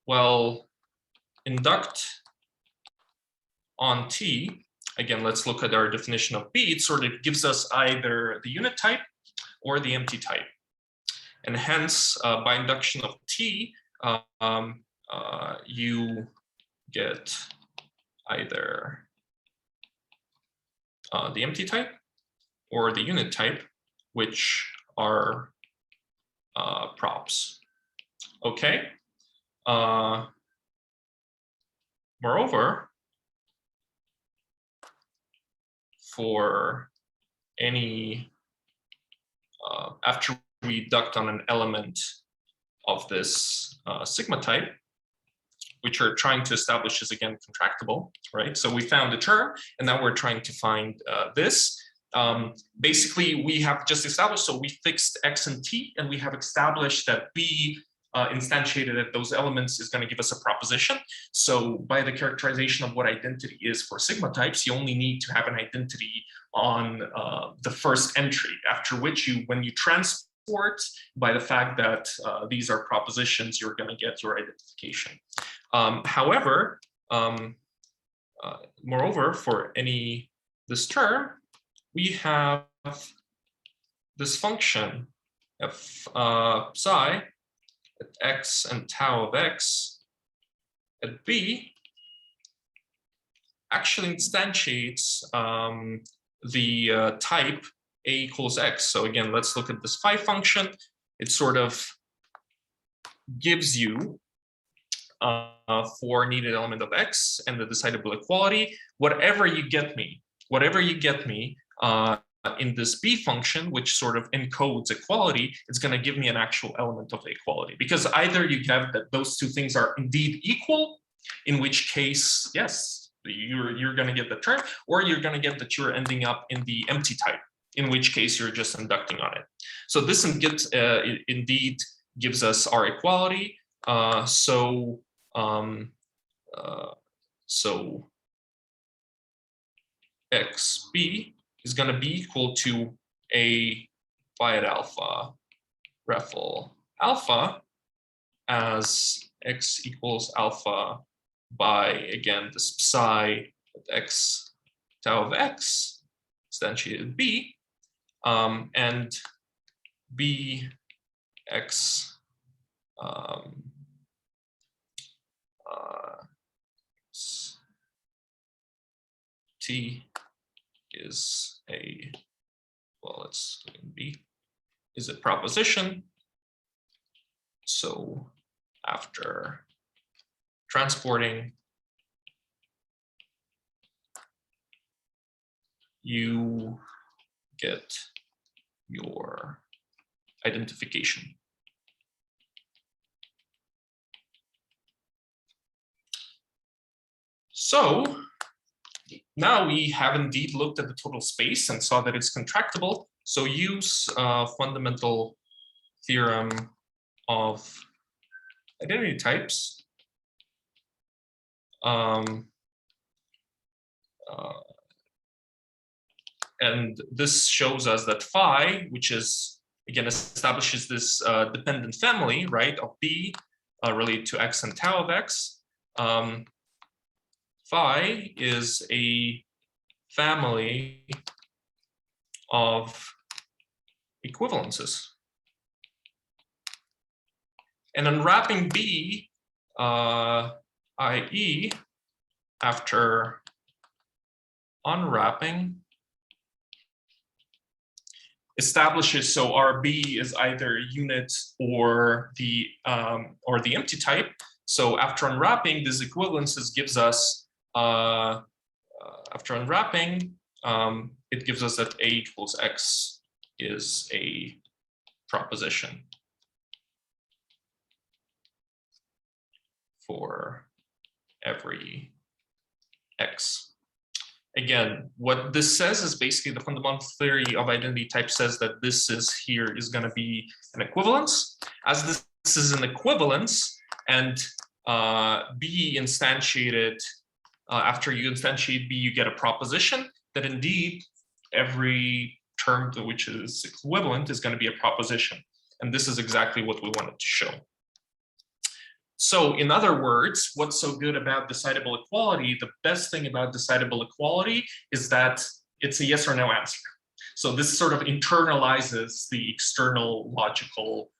Well, induct on t, again, let's look at our definition of B. It sort of gives us either the unit type or the empty type. And hence, by induction of t, you get either the empty type or the unit type, which are props. Okay. Moreover, for any, after we induct on an element of this sigma type, which we're trying to establish is again contractible, right? So we found a term, and now we're trying to find this. Basically, we have just established, so we fixed x and t, and we have established that B instantiated at those elements is going to give us a proposition. So by the characterization of what identity is for sigma types, you only need to have an identity on the first entry, after which when you transport by the fact that these are propositions, you're going to get your identification. However, moreover, for this term, we have this function f psi at x and tau of x at B actually instantiates the type A equals x. So again, let's look at this phi function. It sort of gives you for needed element of x and the decidable equality, whatever you get me in this B function, which sort of encodes equality, it's going to give me an actual element of the equality. Because either you have that those two things are indeed equal, in which case, yes, you're going to get the term, or you're going to get that you're ending up in the empty type, in which case you're just inducting on it. So this indeed gives us our equality. So xb is going to be equal to a phi at alpha refl alpha as x equals alpha by, again, this psi at x tau of x instantiated b, and b x t is a, well, let's look at B, is a proposition. So after transporting, you get your identification. So now we have indeed looked at the total space and saw that it's contractible. So use fundamental theorem of identity types. And this shows us that phi, which is, again, establishes this dependent family, right, of B related to x and tau of x. Phi is a family of equivalences. And unwrapping B, i.e., after unwrapping, establishes, so RB is either unit or the empty type. So after unwrapping, these equivalences gives us, after unwrapping, it gives us that A equals X is a proposition for every X. Again, what this says is basically the fundamental theory of identity type says that this is here is going to be an equivalence. As this is an equivalence and B instantiated, after you instantiate B, you get a proposition that indeed every term to which is equivalent is going to be a proposition. And this is exactly what we wanted to show. So in other words, what's so good about decidable equality? The best thing about decidable equality is that it's a yes or no answer. So this sort of internalizes the external logical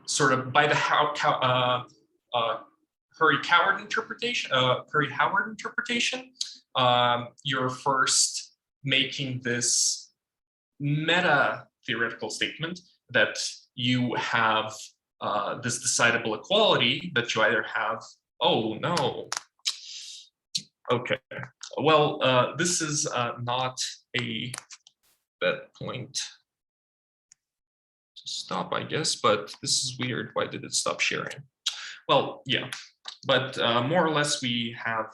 sort of by the Curry-Howard interpretation. You're first making this meta theoretical statement that you have this decidable equality that you either have, oh no, okay, well, this is not a bad point to stop, I guess, but this is weird. Why did it stop sharing? Well, yeah, but more or less we have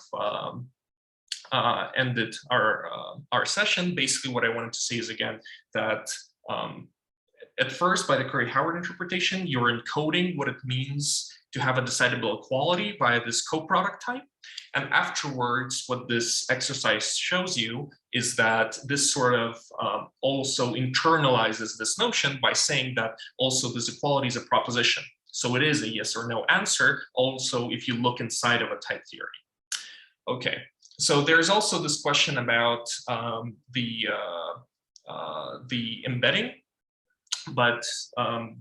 ended our session. Basically, what I wanted to say is, again, that at first, by the Curry-Howard interpretation, you're encoding what it means to have a decidable equality via this coproduct type. And afterwards, what this exercise shows you is that this sort of also internalizes this notion by saying that also this equality is a proposition. So it is a yes or no answer, also if you look inside of a type theory. Okay, so there's also this question about the embedding. But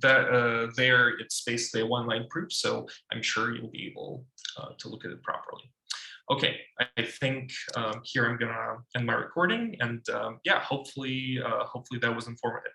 there it's basically a one-line proof, so I'm sure you'll be able to look at it properly. Okay, I think here I'm gonna end my recording, and yeah, hopefully that was informative.